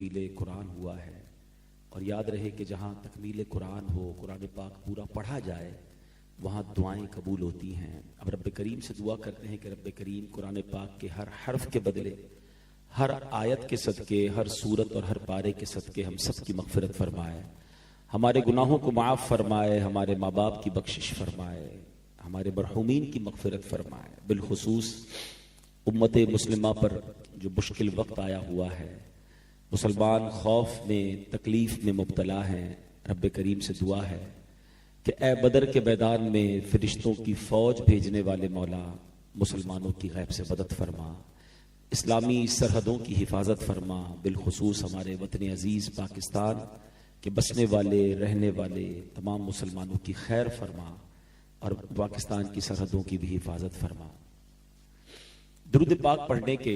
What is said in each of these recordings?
तकमील कुरान हुआ है। और याद रहे कि जहाँ तकमील कुरान हो, कुरान पाक पूरा पढ़ा जाए, वहाँ दुआएं कबूल होती हैं। अब रब्बे करीम से दुआ करते हैं कि रब्बे करीम कुरान पाक के हर हर्फ के बदले, हर आयत के सदके, हर सूरत और हर पारे के सदके हम सब की मग़फ़िरत फरमाए, हमारे गुनाहों को माफ़ फरमाए, हमारे माँ बाप की बख्शिश फरमाए, हमारे मरहूमीन की मग़फ़िरत फरमाए। बिलखुसूस उम्मत मुस्लिमा पर जो मुश्किल वक्त आया हुआ है, मुसलमान खौफ में, तकलीफ में मुब्तला हैं, रब्बे करीम से दुआ है कि ए बदर के मैदान में फरिश्तों की फ़ौज भेजने वाले मौला, मुसलमानों की गैब से मदद फरमा, इस्लामी सरहदों की हिफाजत फरमा। बिलखुसूस हमारे वतन अजीज़ पाकिस्तान के बसने वाले, रहने वाले तमाम मुसलमानों की खैर फरमा और पाकिस्तान की सरहदों की भी हिफाजत फरमा। दुरूद पाक पढ़ने के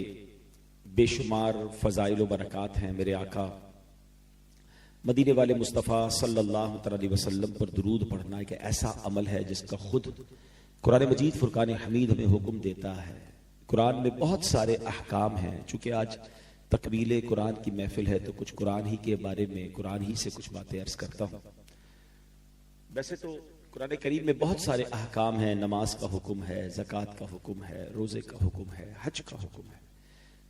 बेशुमार फ़ज़ाइल व बरक़ात हैं। मेरे आका मदीने वाले मुस्तफ़ा सल्लल्लाहु अलैहि वसल्लम पर दुरूद पढ़ना एक ऐसा अमल है जिसका खुद कुरान मजीद फुरकान हमीद हमें हुक्म देता है। कुरान में बहुत सारे अहकाम हैं। चूँकि आज तकमील कुरान की महफिल है तो कुछ कुरान ही के बारे में, कुरान ही से कुछ बातें अर्ज करता हूँ। वैसे तो कुरान करीम में बहुत सारे अहकाम हैं। नमाज का हुक्म है, ज़कात का हुक्म है, रोज़े का हुक्म है, हज का हुक्म है,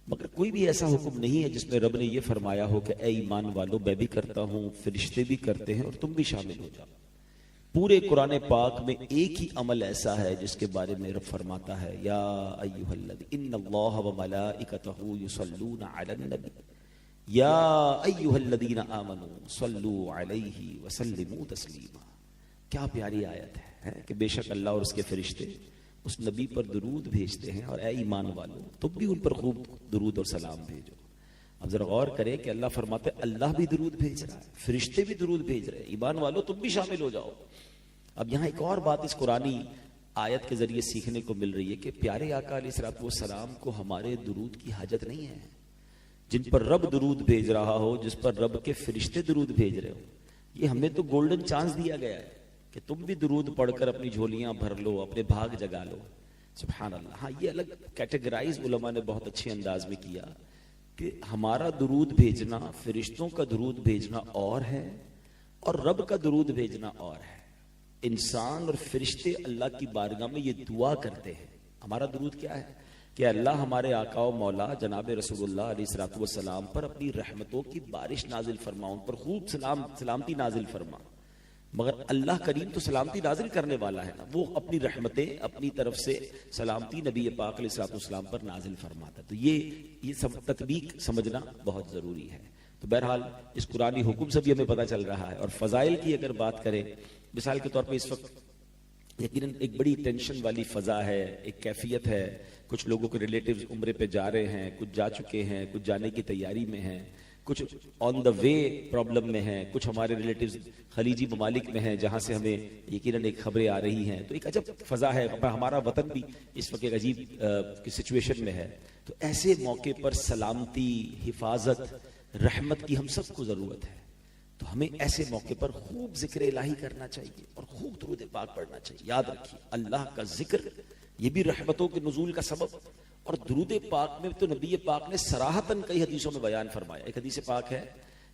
मगर कोई भी ऐसा हुक्म नहीं है जिसमें रब ने यह फरमाया हो कि ए ईमान वालों, मैं भी करता हूँ, फरिश्ते भी करते हैं और तुम भी शामिल हो जाओ। पूरे कुरान पाक में एक ही अमल ऐसा है जिसके बारे में रब फरमाता है, या अय्युहल्लज़ीना इन्नल्लाह व मलाइकतहू युसल्लूना अलन नबी या अय्युहल्लज़ीना आमनू सल्लू अलैहि व सल्लिमू तस्लीमा। क्या प्यारी आयत है कि बेशक अल्लाह और उसके फरिश्ते उस नबी पर दुरूद भेजते हैं और ए ईमान वालों, तुम भी उन पर खूब दुरूद और सलाम भेजो। अब जरा गौर करें कि अल्लाह फरमाते अल्लाह भी दुरूद भेज रहा है, फरिश्ते भी दुरूद भेज रहे हैं, ईमान वालों तुम भी शामिल हो जाओ। अब यहाँ एक और बात इस कुरानी आयत के जरिए सीखने को मिल रही है कि प्यारे आका अलैहिस्सलातु वस्सलाम को हमारे दुरूद की हाजत नहीं है। जिन पर रब दुरूद भेज रहा हो, जिस पर रब के फरिश्ते दुरूद भेज रहे हो, ये हमें तो गोल्डन चांस दिया गया है कि तुम भी दुरूद पढ़कर अपनी झोलियां भर लो, अपने भाग जगा लो। सुभान अल्लाह। हाँ, ये अलग कैटेगराइज उलमा ने बहुत अच्छे अंदाज में किया कि हमारा दुरूद भेजना, फरिश्तों का दुरूद भेजना और है और रब का दुरूद भेजना और है। इंसान और फरिश्ते अल्लाह की बारगाह में ये दुआ करते हैं। हमारा दुरूद क्या है कि अल्लाह हमारे आका व मौला जनाब रसूलुल्लाह अलैहिस्सलातु वस्सलाम पर अपनी रहमतों की बारिश नाजिल फरमा, उन पर खूब सलामती नाजिल फरमा। मगर अल्लाह करीम तो सलामती नाजिल करने वाला है ना, वो अपनी रहमतें अपनी तरफ से सलामती नबी पाक अलैहिस्सलातु वस्सलाम पर नाजिल फरमाता। तो ये सब तत्बीक समझना बहुत ज़रूरी है। तो बहरहाल इस कुरानी हुक्म से भी हमें पता चल रहा है। और फ़ज़ाइल की अगर बात करें, मिसाल के तौर पर इस वक्त यकीनन एक बड़ी टेंशन वाली फ़ज़ा है, एक कैफियत है। कुछ लोगों के रिलेटिव्स उम्रे पे जा रहे हैं, कुछ जा चुके हैं, कुछ जाने की तैयारी में हैं, कुछ ऑन द वे प्रॉब्लम में हैं, कुछ हमारे रिलेटिव्स खलीजी ममालिक में हैं जहाँ से हमें यकीनन एक खबरें आ रही हैं। तो एक अजब फ़ज़ा है। हमारा वतन भी इस वक्त एक अजीब की सिचुएशन में है। तो ऐसे मौके पर सलामती, हिफाजत, रहमत की हम सबको ज़रूरत है। तो हमें ऐसे मौके पर खूब जिक्र इलाही करना चाहिए और खूब दुरूद पाक पढ़ना चाहिए। याद रखिए, अल्लाह का जिक्र ये भी रहमतों के नुज़ूल का सबब। और दुरूद पाक में तो नबी पाक ने सराहतन कई हदीसों में बयान फरमाया। एक हदीस पाक है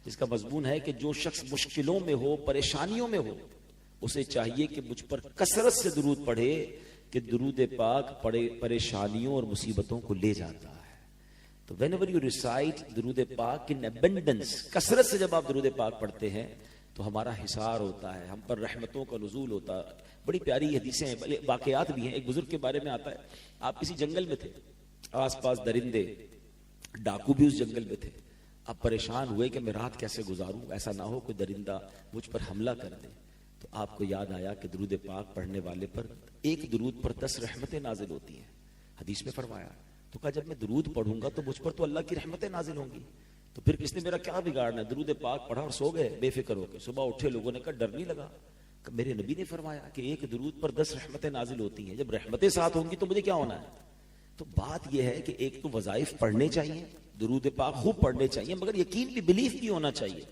जिसका मजमून है कि जो शख्स मुश्किलों में हो, परेशानियों में हो, उसे चाहिए कि मुझ पर कसरत से दुरूद पढ़े कि दुरूद पाक परेशानियों और मुसीबतों को ले जाता है। तो whenever you recite दुरूद पाक इन abundance, कसरत से जब आप दुरूद पाक पढ़ते हैं तो हमारा हिसार होता है, हम पर रहमतों का नुज़ूल होता है। बड़ी प्यारी हदीसें हैं, भले वाक़यात भी हैं। एक बुजुर्ग के बारे में आता है, आप किसी जंगल में थे, आसपास दरिंदे, डाकू भी उस जंगल में थे। आप परेशान हुए कि मैं रात कैसे गुजारूं, ऐसा ना हो कोई दरिंदा मुझ पर हमला कर दे। तो आपको याद आया कि दुरूद पाक पढ़ने वाले पर एक दुरूद पर 10 रहमतें नाजिल होती हैं। हदीस में फरमाया। तो कहा जब मैं दुरूद पढ़ूंगा तो मुझ पर तो अल्लाह की रहमतें नाजिल होंगी, तो फिर किसने मेरा क्या बिगाड़ना है। दुरूद पाक पढ़ा और सो गए बेफिक्र होकर। सुबह उठे, लोगों ने कहा डर नहीं लगा। मेरे नबी ने फरमाया कि एक दुरूद पर 10 रहमतें नाजिल होती हैं। जब रहमतें साथ होंगी तो मुझे क्या होना है। तो बात यह है कि एक तो वज़ाइफ पढ़ने चाहिए, दुरूद पाक खूब पढ़ने चाहिए, मगर यकीन भी, बिलीफ भी होना चाहिए।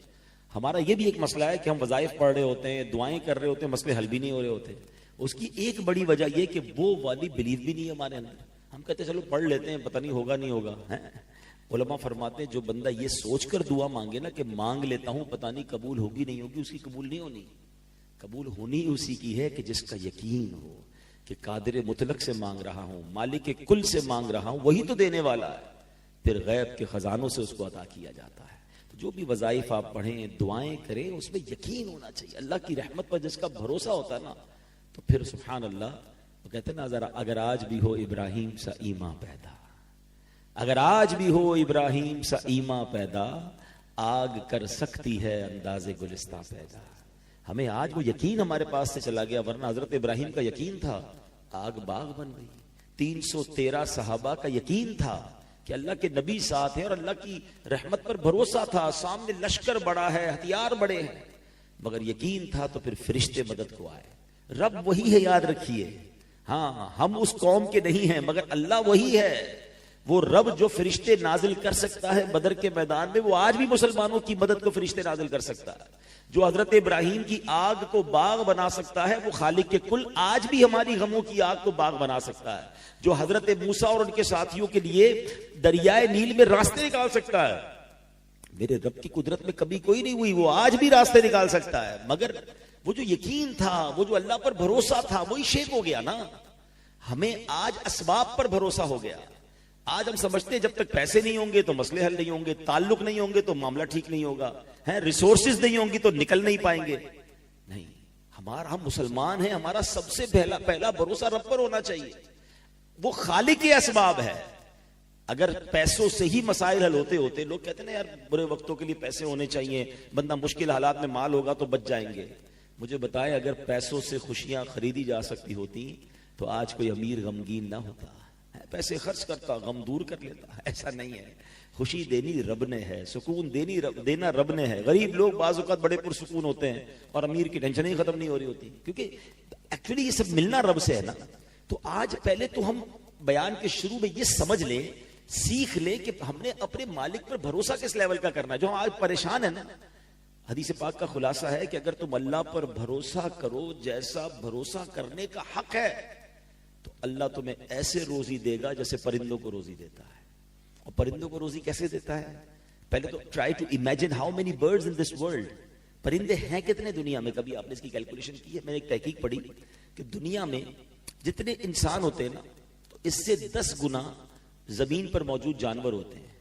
हमारा ये भी एक मसला है कि हम वज़ाइफ पढ़ रहे होते हैं, दुआएं कर रहे होते हैं, मसले हल भी नहीं हो रहे होते। उसकी एक बड़ी वजह यह कि वो वाली बिलीफ भी नहीं है हमारे अंदर। हम कहते चलो पढ़ लेते हैं, पता नहीं होगा नहीं होगा है। उलमा फरमाते हैं जो बंदा ये सोचकर दुआ मांगे ना कि मांग लेता हूं पता नहीं कबूल होगी नहीं होगी, उसकी कबूल नहीं होनी। कबूल होनी उसी की है कि जिसका यकीन हो कि कादिर मुतलक से मांग रहा हूं, मालिक के कुल से मांग रहा हूं, वही तो देने वाला है, फिर गैब के खजानों से उसको अता किया जाता है। तो जो भी वज़ाइफ आप पढ़ें, दुआएं करें, उसमें यकीन होना चाहिए। अल्लाह की रहमत पर जिसका भरोसा होता है ना, तो फिर सुभान अल्लाह, वो कहते हैं ना, जरा अगर आज भी हो इब्राहिम सा ईमा पैदा, अगर आज भी हो इब्राहिम सा ईमा पैदा, आग कर सकती है अंदाजे गुलिस्तां पैदा। हमें आज वो यकीन हमारे पास से चला गया, वरना हजरत इब्राहिम का यकीन था, आग बाग बन गई। 313 सहाबा का यकीन था कि अल्लाह के नबी साथ है और अल्लाह की रहमत पर भरोसा था, सामने लश्कर बड़ा है, हथियार बड़े हैं, मगर यकीन था। तो फिर फरिश्ते मदद को आए। रब वही है, याद रखिए। हाँ, हम उस कौम के नहीं हैं, मगर अल्लाह वही है। वो रब जो फरिश्ते नाजिल कर सकता है बदर के मैदान में, वो आज भी मुसलमानों की मदद को फरिश्ते नाजिल कर सकता है। जो हजरत इब्राहिम की आग को बाग बना सकता है, वो खालिक के कुल आज भी हमारी गमों की आग को बाग बना सकता है। जो हजरत मूसा और उनके साथियों के लिए दरियाए नील में रास्ते निकाल सकता है, मेरे रब की कुदरत में कभी कोई नहीं हुई, वो आज भी रास्ते निकाल सकता है। मगर वो जो यकीन था, वो जो अल्लाह पर भरोसा था, वही शेक हो गया ना। हमें आज असबाब पर भरोसा हो गया। आज हम समझते हैं जब तक पैसे नहीं होंगे तो मसले हल नहीं होंगे, ताल्लुक नहीं होंगे तो मामला ठीक नहीं होगा, है रिसोर्सेज नहीं होंगी तो निकल नहीं पाएंगे। नहीं, हम मुसलमान हैं, हमारा सबसे पहला भरोसा रब पर होना चाहिए। वो खालिक के असबाब है। अगर पैसों से ही मसाइल हल होते होते, लोग कहते हैं ना यार बुरे वक्तों के लिए पैसे होने चाहिए, बंदा मुश्किल हालात में माल होगा तो बच जाएंगे। मुझे बताएं, अगर पैसों से खुशियां खरीदी जा सकती होती तो आज कोई अमीर गमगीन ना होता। पैसे खर्च करता, गम दूर कर लेता। ऐसा नहीं है। खुशी देनी रब ने है, सुकून देना रब ने है। गरीब लोग बाज़ औक़ात बड़े पुरसुकून होते हैं और अमीर की टेंशन ही खत्म नहीं हो रही होती, क्योंकि एक्चुअली ये सब मिलना रब से है ना। तो आज पहले तो हम बयान के शुरू में ये समझ लें, सीख लें कि हमने अपने मालिक पर भरोसा किस लेवल का करना है। जो आज परेशान है ना, हदीस पाक का खुलासा है कि अगर तुम अल्लाह पर भरोसा करो जैसा भरोसा करने का हक है, तो अल्लाह तुम्हें ऐसे रोजी देगा जैसे परिंदों को रोजी देता है। और परिंदों को रोजी कैसे देता है? पहले तो try to imagine how many birds in this world. परिंदे हैं कितने दुनिया में? कभी आपने इसकी कैलकुलेशन की है? मैंने एक तहकीक पढ़ी कि दुनिया में जितने इंसान होते हैं ना, तो इससे 10 गुना जमीन पर मौजूद जानवर होते हैं,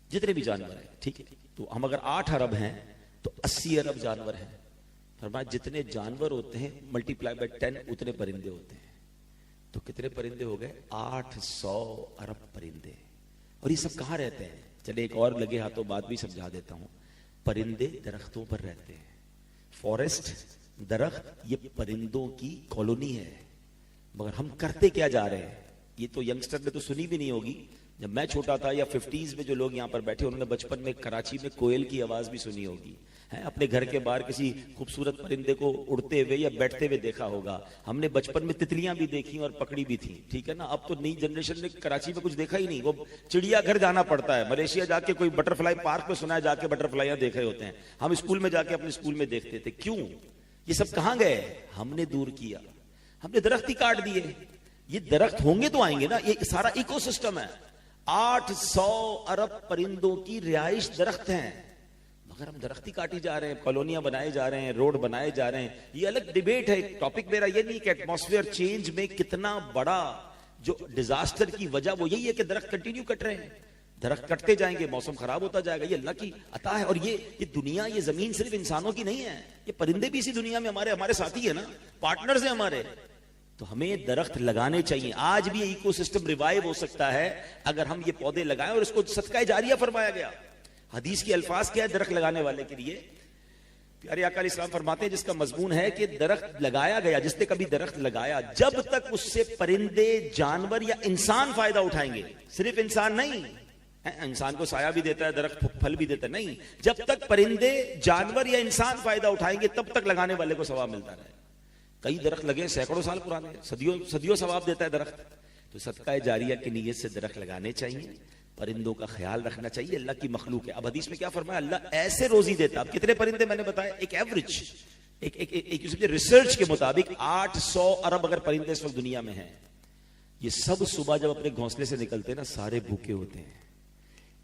जितने भी जानवर हैं। ठीक है, तो हम अगर 8 अरब हैं तो 80 अरब जानवर हैं। फरमाया जितने जानवर होते हैं मल्टीप्लाई बाय 10 उतने परिंदे होते हैं। तो कितने परिंदे हो गए? 800 अरब परिंदे। और ये सब कहाँ रहते हैं? चले एक और लगे हाथों बात भी समझा देता हूं। परिंदे दरख्तों पर रहते हैं। फॉरेस्ट, दरख्त, ये परिंदों की कॉलोनी है। मगर हम करते क्या जा रहे हैं? ये तो यंगस्टर ने तो सुनी भी नहीं होगी। जब मैं छोटा था या 50s में जो लोग यहाँ पर बैठे, उन्होंने बचपन में कराची में कोयल की आवाज भी सुनी होगी, है अपने घर के बाहर किसी खूबसूरत परिंदे को उड़ते हुए या बैठते हुए देखा होगा। हमने बचपन में तितलियां भी देखी और पकड़ी भी थी, ठीक है ना। अब तो नई जनरेशन ने कराची में कुछ देखा ही नहीं। वो चिड़ियाघर जाना पड़ता है, मलेशिया जाके कोई बटरफ्लाई पार्क में सुना है जाके बटरफ्लाइयां देख रहे होते हैं। हम स्कूल में जाके अपने स्कूल में देखते थे। क्यों? ये सब कहाँ गए? हमने दूर किया, हमने दरख्त ही काट दिए। ये दरख्त होंगे तो आएंगे ना, ये सारा इकोसिस्टम है। 800 अरब परिंदों की रिहाइश दरख्त हैं, मगर हम दरख्त ही काटी जा रहे हैं, कॉलोनियां बनाए जा रहे हैं, रोड बनाए जा रहे हैं। ये अलग डिबेट है। टॉपिक मेरा ये नहीं कि एटमॉस्फेयर चेंज में कितना बड़ा जो डिजास्टर की वजह वो यही है कि दरख्त कंटिन्यू कट रहे हैं। दरख्त कटते जाएंगे, मौसम खराब होता जाएगा। ये अल्लाह की अता है। और ये दुनिया, ये जमीन सिर्फ इंसानों की नहीं है, ये परिंदे भी इसी दुनिया में हमारे साथी है ना, पार्टनर्स हैं हमारे। तो हमें दरख्त लगाने चाहिए। आज भी इकोसिस्टम रिवाइव हो सकता है अगर हम ये पौधे लगाएं, और इसको सदका जारिया फरमाया गया। हदीस के अल्फाज क्या है दरख्त लगाने वाले के लिए? प्यारे आका इस्लाम फरमाते हैं, जिसका मजमून है कि दरख्त लगाया गया, जिसने कभी दरख्त लगाया, जब तक उससे परिंदे, जानवर या इंसान फायदा उठाएंगे, सिर्फ इंसान नहीं, इंसान को साया भी देता है दरख्त, फल भी देता है, नहीं, जब तक परिंदे, जानवर या इंसान फायदा उठाएंगे तब तक लगाने वाले को सवाब मिलता रहे। कई दरख्त लगे सैकड़ों साल पुराने, सदियों सवाब देता है दरख्त। तो सदका जारिया की नीयत से दरख्त लगाने चाहिए, परिंदों का ख्याल रखना चाहिए। अल्लाह की मखलूक है। अब हदीस में क्या फरमाया? अल्लाह ऐसे रोजी देता। अब कितने परिंदे मैंने बताया? एक एवरेज, एक रिसर्च के मुताबिक 800 अरब अगर परिंदे इस वक्त दुनिया में हैं। ये सब सुबह जब अपने घोंसले से निकलते हैं ना, सारे भूखे होते हैं।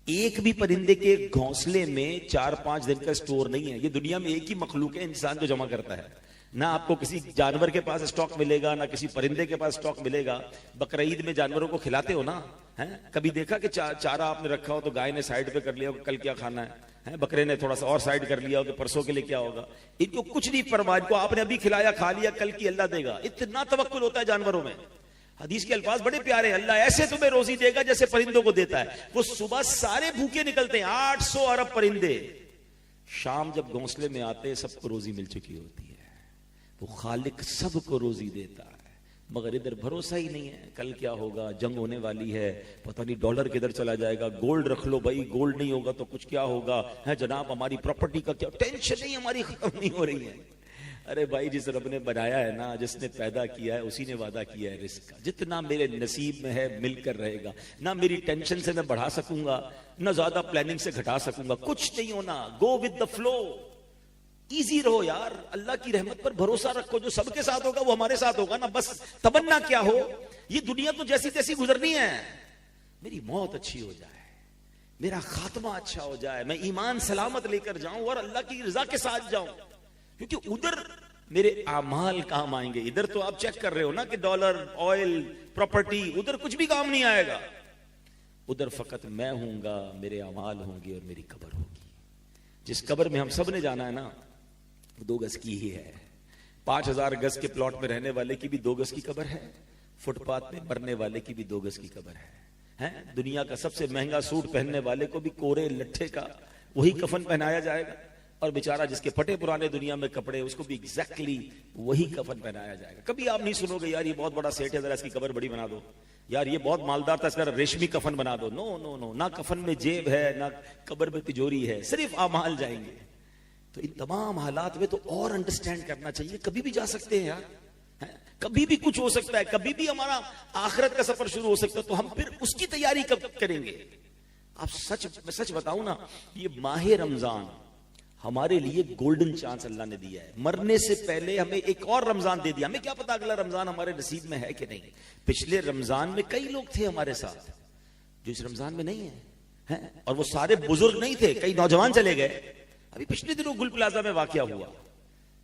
एक भी परिंदे के घोंसले में 4-5 दिन का स्टोर नहीं है। ये दुनिया में एक ही मखलूक है इंसान जो जमा करता है। ना आपको किसी जानवर के पास स्टॉक मिलेगा, ना किसी परिंदे के पास स्टॉक मिलेगा। बकरा ईद में जानवरों को खिलाते हो ना, है? कभी देखा कि चारा आपने रखा हो तो गाय ने साइड पे कर लिया हो कल क्या खाना है, बकरे ने थोड़ा सा और साइड कर लिया हो कि परसों के लिए क्या होगा। इनको कुछ नहीं परवाह, इनको आपने अभी खिलाया खा लिया, कल की अल्लाह देगा। इतना तवक्कुल होता है जानवरों में। हदीस के अल्फाज बड़े प्यारे, अल्लाह ऐसे तुम्हें रोजी देगा जैसे परिंदों को देता है। वो सुबह सारे भूखे निकलते हैं, 800 अरब परिंदे। शाम जब घोंसले में आते हैं सबको रोजी मिल चुकी होती है। वो खालिक सबको रोजी देता है, मगर इधर भरोसा ही नहीं है। कल क्या होगा, जंग होने वाली है, पता नहीं डॉलर किधर चला जाएगा। गोल्ड रख लो भाई, गोल्ड नहीं होगा तो कुछ क्या होगा, है जनाब हमारी प्रॉपर्टी का क्या टेंशन नहीं, हमारी खत्म नहीं हो रही है। अरे भाई, जिस रब ने बनाया है ना, जिसने पैदा किया है, उसी ने वादा किया है रिस्क का। जितना मेरे नसीब में है मिलकर रहेगा। ना मेरी टेंशन से मैं बढ़ा सकूंगा, ना ज्यादा प्लानिंग से घटा सकूंगा, कुछ नहीं होना। Go with the flow, easy रहो यार। अल्लाह की रहमत पर भरोसा रखो, जो सबके साथ होगा वो हमारे साथ होगा ना। बस तमन्ना क्या हो, ये दुनिया तो जैसी तैसी गुजरनी है। मेरी मौत अच्छी हो जाए, मेरा खात्मा अच्छा हो जाए, मैं ईमान सलामत लेकर जाऊं और अल्लाह की रजा के साथ जाऊं, क्योंकि उधर मेरे आमाल काम आएंगे। इधर तो आप चेक कर रहे हो ना कि डॉलर, ऑयल, प्रॉपर्टी, उधर कुछ भी काम नहीं आएगा। उधर फकत मैं हूंगा, मेरे अमाल होंगे और मेरी कब्र होगी। जिस कब्र में हम सब ने जाना है ना, 2 गज की ही है। 5000 गज के प्लॉट में रहने वाले की भी 2 गज की कब्र है, फुटपाथ में मरने वाले की भी 2 गज की कब्र है। दुनिया का सबसे महंगा सूट पहनने वाले को भी कोरे लट्ठे का वही कफन पहनाया जाएगा, और बेचारा जिसके फटे पुराने दुनिया में कपड़े, उसको भी एग्जैक्टली वही कफन पहनाया जाएगा। कभी आप नहीं सुनोगे यार ये बहुत बड़ा सेठ है, जरा इसकी कब्र बड़ी बना दो, यार ये बहुत मालदार था, इसका रेशमी कफन बना दो। नो नो नो, ना कफन में जेब है, ना कब्र में तिजोरी है, सिर्फ आमाल जाएंगे। तो इन तमाम हालात में तो और अंडरस्टैंड करना चाहिए। कभी भी जा सकते हैं यार, कभी भी कुछ हो सकता है, कभी भी हमारा आखिरत का सफर शुरू हो सकता है। तो हम फिर उसकी तैयारी कब करेंगे? आप सच बताऊं ना, ये माह रमजान हमारे लिए गोल्डन चांस अल्लाह ने दिया है। मरने से पहले हमें एक और रमजान दे दिया। हमें क्या पता अगला रमजान हमारे नसीब में है कि नहीं। पिछले रमजान में कई लोग थे हमारे साथ जो इस रमजान में नहीं है, और वो सारे बुजुर्ग नहीं थे, कई नौजवान चले गए। अभी पिछले दिनों गुल प्लाजा में वाकया हुआ,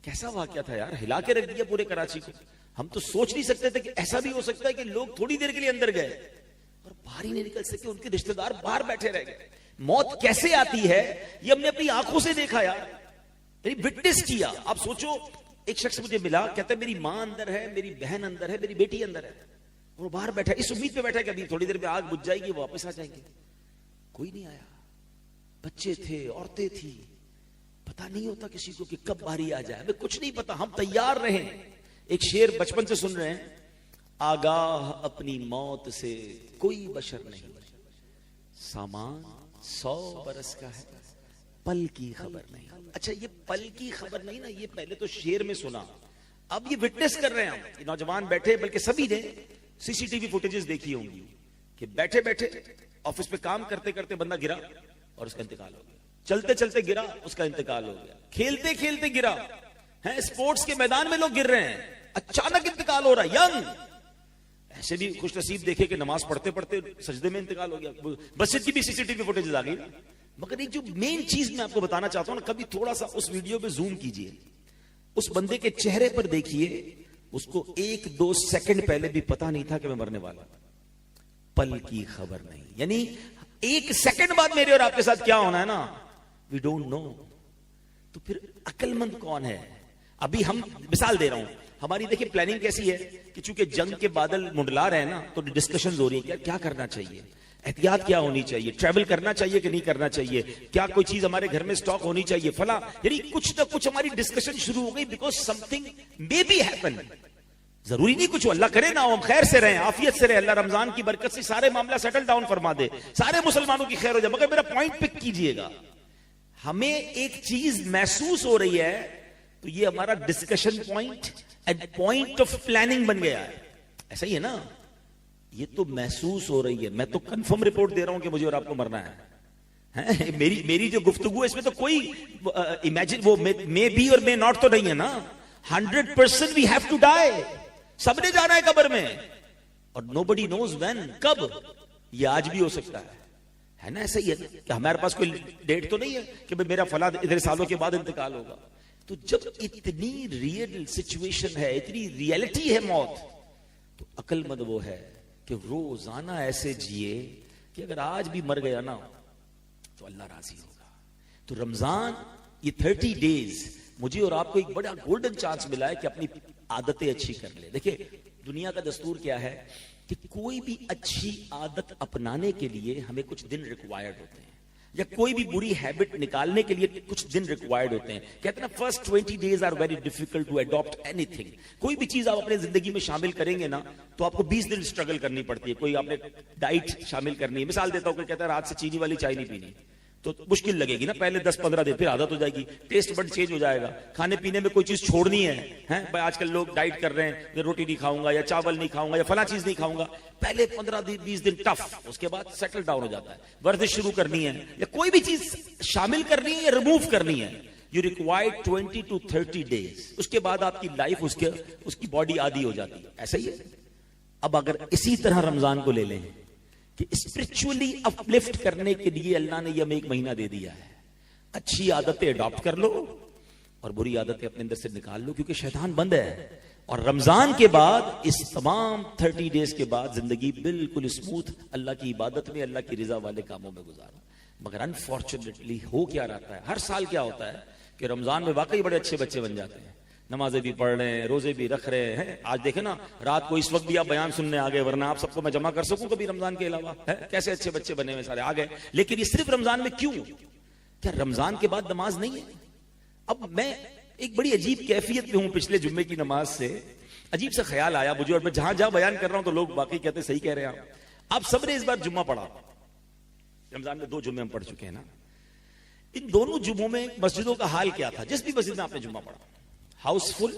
कैसा वाकया था यार, हिला के रख दिया पूरे कराची को। हम तो सोच नहीं सकते थे कि ऐसा भी हो सकता है कि लोग थोड़ी देर के लिए अंदर गए और बाहर ही नहीं निकल सके, उनके रिश्तेदार बाहर बैठे रह गए। मौत कैसे आती है ये हमने अपनी आंखों से देखा यार, यानी विटनेस किया। आप सोचो, एक शख्स मुझे मिला, कहता है मेरी मां अंदर है, मेरी बहन अंदर है, मेरी बेटी अंदर है, वो बाहर बैठा है, इस उम्मीद पे बैठा है कि अभी थोड़ी देर में आग बुझ जाएगी, वापस आ जाएंगे। कोई नहीं आया। बच्चे थे, औरतें थी, पता नहीं होता किसी को कि कब बारी आ जाए, हमें कुछ नहीं पता। हम तैयार रहे। एक शेर बचपन से सुन रहे हैं, आगाह अपनी मौत से कोई बशर नहीं, सामान 100 बरस का है, पल की खबर नहीं। अच्छा, ये पल की खबर नहीं ना, ये पहले तो शेर में सुना, अब ये विटनेस कर रहे हैं हम। ये नौजवान बैठे, बल्कि सभी ने सीसीटीवी फुटेजेस देखी होंगी कि बैठे बैठे ऑफिस पे काम करते करते बंदा गिरा और उसका इंतकाल हो गया, चलते चलते गिरा, उसका इंतकाल हो गया, खेलते खेलते गिरा है, स्पोर्ट्स के मैदान में लोग गिर रहे हैं, अचानक इंतकाल हो रहा है। यंग ऐसे भी खुश नसीब देखे कि नमाज पढ़ते पढ़ते सजदे में इंतकाल हो गया। मस्जिद की भी सीसीटीवी फुटेज आ गई। मगर एक जो मेन चीज मैं आपको बताना चाहता हूं ना, कभी थोड़ा सा उस वीडियो पे जूम कीजिए, उस बंदे के चेहरे पर देखिए, उसको 1-2 सेकंड पहले भी पता नहीं था कि मैं मरने वाला, पल की खबर नहीं। यानी 1 सेकंड बाद मेरे और आपके साथ क्या होना है ना, वी डोंट नो। तो फिर अक्लमंद कौन है? अभी हम मिसाल दे रहा हूं, हमारी देखिए प्लानिंग कैसी है कि चूंकि जंग के बादल मुंडला रहे हैं ना, तो डिस्कशंस हो रही है क्या करना चाहिए, एहतियात क्या होनी चाहिए, ट्रैवल करना चाहिए कि नहीं करना चाहिए, क्या कोई चीज हमारे घर में स्टॉक होनी चाहिए, फला। यानी कुछ ना कुछ हमारी डिस्कशन शुरू हो गई, because something may be happen. जरूरी नहीं कुछ, अल्लाह करे ना हम खैर से रहें, आफियत से रहे, अल्लाह रमजान की बरकत से सारे मामला सेटल डाउन फरमा दे, सारे मुसलमानों की खैर हो जाए। मगर मेरा पॉइंट पिक कीजिएगा, हमें एक चीज महसूस हो रही है, तो ये हमारा discussion point and point of planning बन गया है। ऐसा ही है ना, ये तो महसूस हो रही है। मैं तो कंफर्म रिपोर्ट दे रहा हूं कि मुझे और आपको मरना है। मेरी जो गुफ्तगू है इसमें तो कोई इमेजिन, वो मे बी और मे नॉट तो नहीं है ना। 100% वी हैव टू डाई, सबने जाना है कब्र में, और नोबडी नोज व्हेन, कब। ये आज भी हो सकता है, है ना? ऐसा ही है कि हमारे पास कोई डेट तो नहीं है कि भाई मेरा फला इतने सालों के बाद इंतकाल होगा। तो जब इतनी रियल सिचुएशन है, इतनी रियलिटी है मौत, तो अक्लमंद वो है कि रोजाना ऐसे जिए कि अगर आज भी मर गया ना तो अल्लाह राजी होगा। तो रमजान ये 30 डेज मुझे और आपको एक बड़ा गोल्डन चांस मिला है कि अपनी आदतें अच्छी कर ले। देखिए दुनिया का दस्तूर क्या है कि कोई भी अच्छी आदत अपनाने के लिए हमें कुछ दिन रिक्वायर्ड होते हैं, या कोई भी बुरी हैबिट निकालने के लिए कुछ दिन रिक्वायर्ड होते हैं। कहते हैं ना first 20 days are very difficult to adopt anything. कोई भी चीज आप अपने जिंदगी में शामिल करेंगे ना तो आपको 20 दिन स्ट्रगल करनी पड़ती है। कोई आपने डाइट शामिल करनी है, मिसाल देता हूं, कोई कहता है रात से चीनी वाली चाय नहीं पीनी, तो मुश्किल लगेगी ना पहले 10-15 दिन, फिर आदत हो जाएगी, टेस्ट बड चेंज हो जाएगा। खाने पीने में कोई चीज छोड़नी है, भाई आजकल लोग डाइट कर रहे हैं, रोटी नहीं खाऊंगा या चावल नहीं खाऊंगा या फला चीज नहीं खाऊंगा, पहले 15-20 दिन टफ, उसके बाद सेटल डाउन हो जाता है। वर्जिश शुरू करनी है या कोई भी चीज शामिल करनी है या रिमूव करनी है, यू रिक्वायर 20 to 30 डेज। उसके बाद आपकी लाइफ उसकी बॉडी आदी हो जाती है। ऐसा ही है। अब अगर इसी तरह रमजान को ले लें कि स्पिरिचुअली अपलिफ्ट करने के लिए अल्लाह ने हमें 1 महीना दे दिया है, अच्छी आदतें अडॉप्ट कर लो और बुरी आदतें अपने अंदर से निकाल लो, क्योंकि शैतान बंद है। और रमजान के बाद इस तमाम 30 डेज के बाद जिंदगी बिल्कुल स्मूथ अल्लाह की इबादत में, अल्लाह की रिजा वाले कामों में गुजारो। मगर अनफॉर्चुनेटली हो क्या रहता है, हर साल क्या होता है कि रमजान में वाकई बड़े अच्छे बच्चे बन जाते हैं, नमाजें भी पढ़ रहे हैं, रोजे भी रख रहे हैं। आज देखे ना रात को इस वक्त भी आप बयान सुनने आ गए, वरना आप सबको मैं जमा कर सकूं कभी रमजान के अलावा, है कैसे अच्छे बच्चे बने हुए सारे आ गए। लेकिन ये सिर्फ रमजान में क्यों? क्या रमजान के बाद नमाज नहीं है? अब मैं एक बड़ी अजीब कैफियत में हूं पिछले जुम्मे की नमाज से, अजीब सा ख्याल आया मुझे, और मैं जहां जहां बयान कर रहा हूं तो लोग बाकी कहते सही कह रहे हैं आप सबने इस बार जुम्मा पढ़ा। रमजान में 2 जुम्मे हम पढ़ चुके हैं ना, इन दोनों जुम्मों में मस्जिदों का हाल क्या था? जिस भी मस्जिद में आपने जुम्मा पढ़ा, हाउसफुल,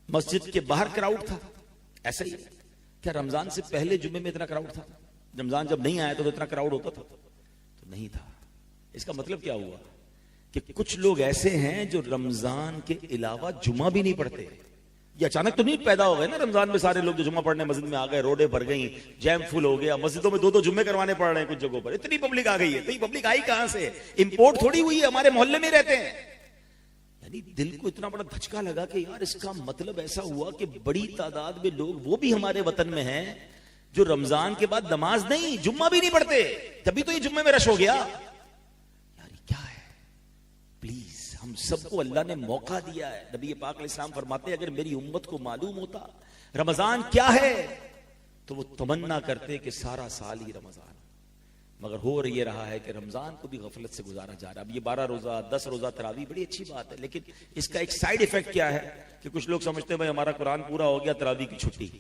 मस्जिद के बाहर क्राउड था, ऐसा ही। क्या रमजान से पहले जुम्मे में इतना क्राउड था? रमजान जब नहीं आया तो इतना क्राउड होता था? तो नहीं था। इसका मतलब क्या हुआ कि कुछ लोग ऐसे हैं जो रमजान के अलावा जुम्मा भी नहीं पढ़ते। ये अचानक तो नहीं पैदा हो गए ना रमजान में सारे लोग जो जुम्मा पढ़ने मस्जिद में आ गए, रोडे भर गई, जैम फुल हो गया, मस्जिदों में 2-2 जुम्मे करवाने पड़ रहे हैं कुछ जगहों पर, इतनी पब्लिक आ गई है। तो ये पब्लिक आई कहां से? इंपोर्ट थोड़ी हुई है, हमारे मोहल्ले में रहते हैं। यानी दिल को इतना बड़ा धचका लगा कि यार इसका मतलब ऐसा हुआ कि बड़ी तादाद में लोग वो भी हमारे वतन में हैं जो रमजान के बाद नमाज नहीं, जुम्मा भी नहीं पढ़ते। तभी तो ये जुम्मे में रश हो गया। यार क्या है? प्लीज हम सबको अल्लाह ने मौका दिया है। नबी पाक अलैहिस्सलाम फरमाते हैं अगर मेरी उम्मत को मालूम होता रमजान क्या है तो वो तमन्ना करते कि सारा साल ही रमजान। मगर हो ये रहा है कि रमजान को भी गफलत से गुजारा जा रहा है। अब ये 12 रोजा 10 रोजा तरावी बड़ी अच्छी बात है, लेकिन इसका एक साइड इफेक्ट क्या है कि कुछ लोग समझते हैं भाई हमारा कुरान पूरा हो गया, तरावी की छुट्टी।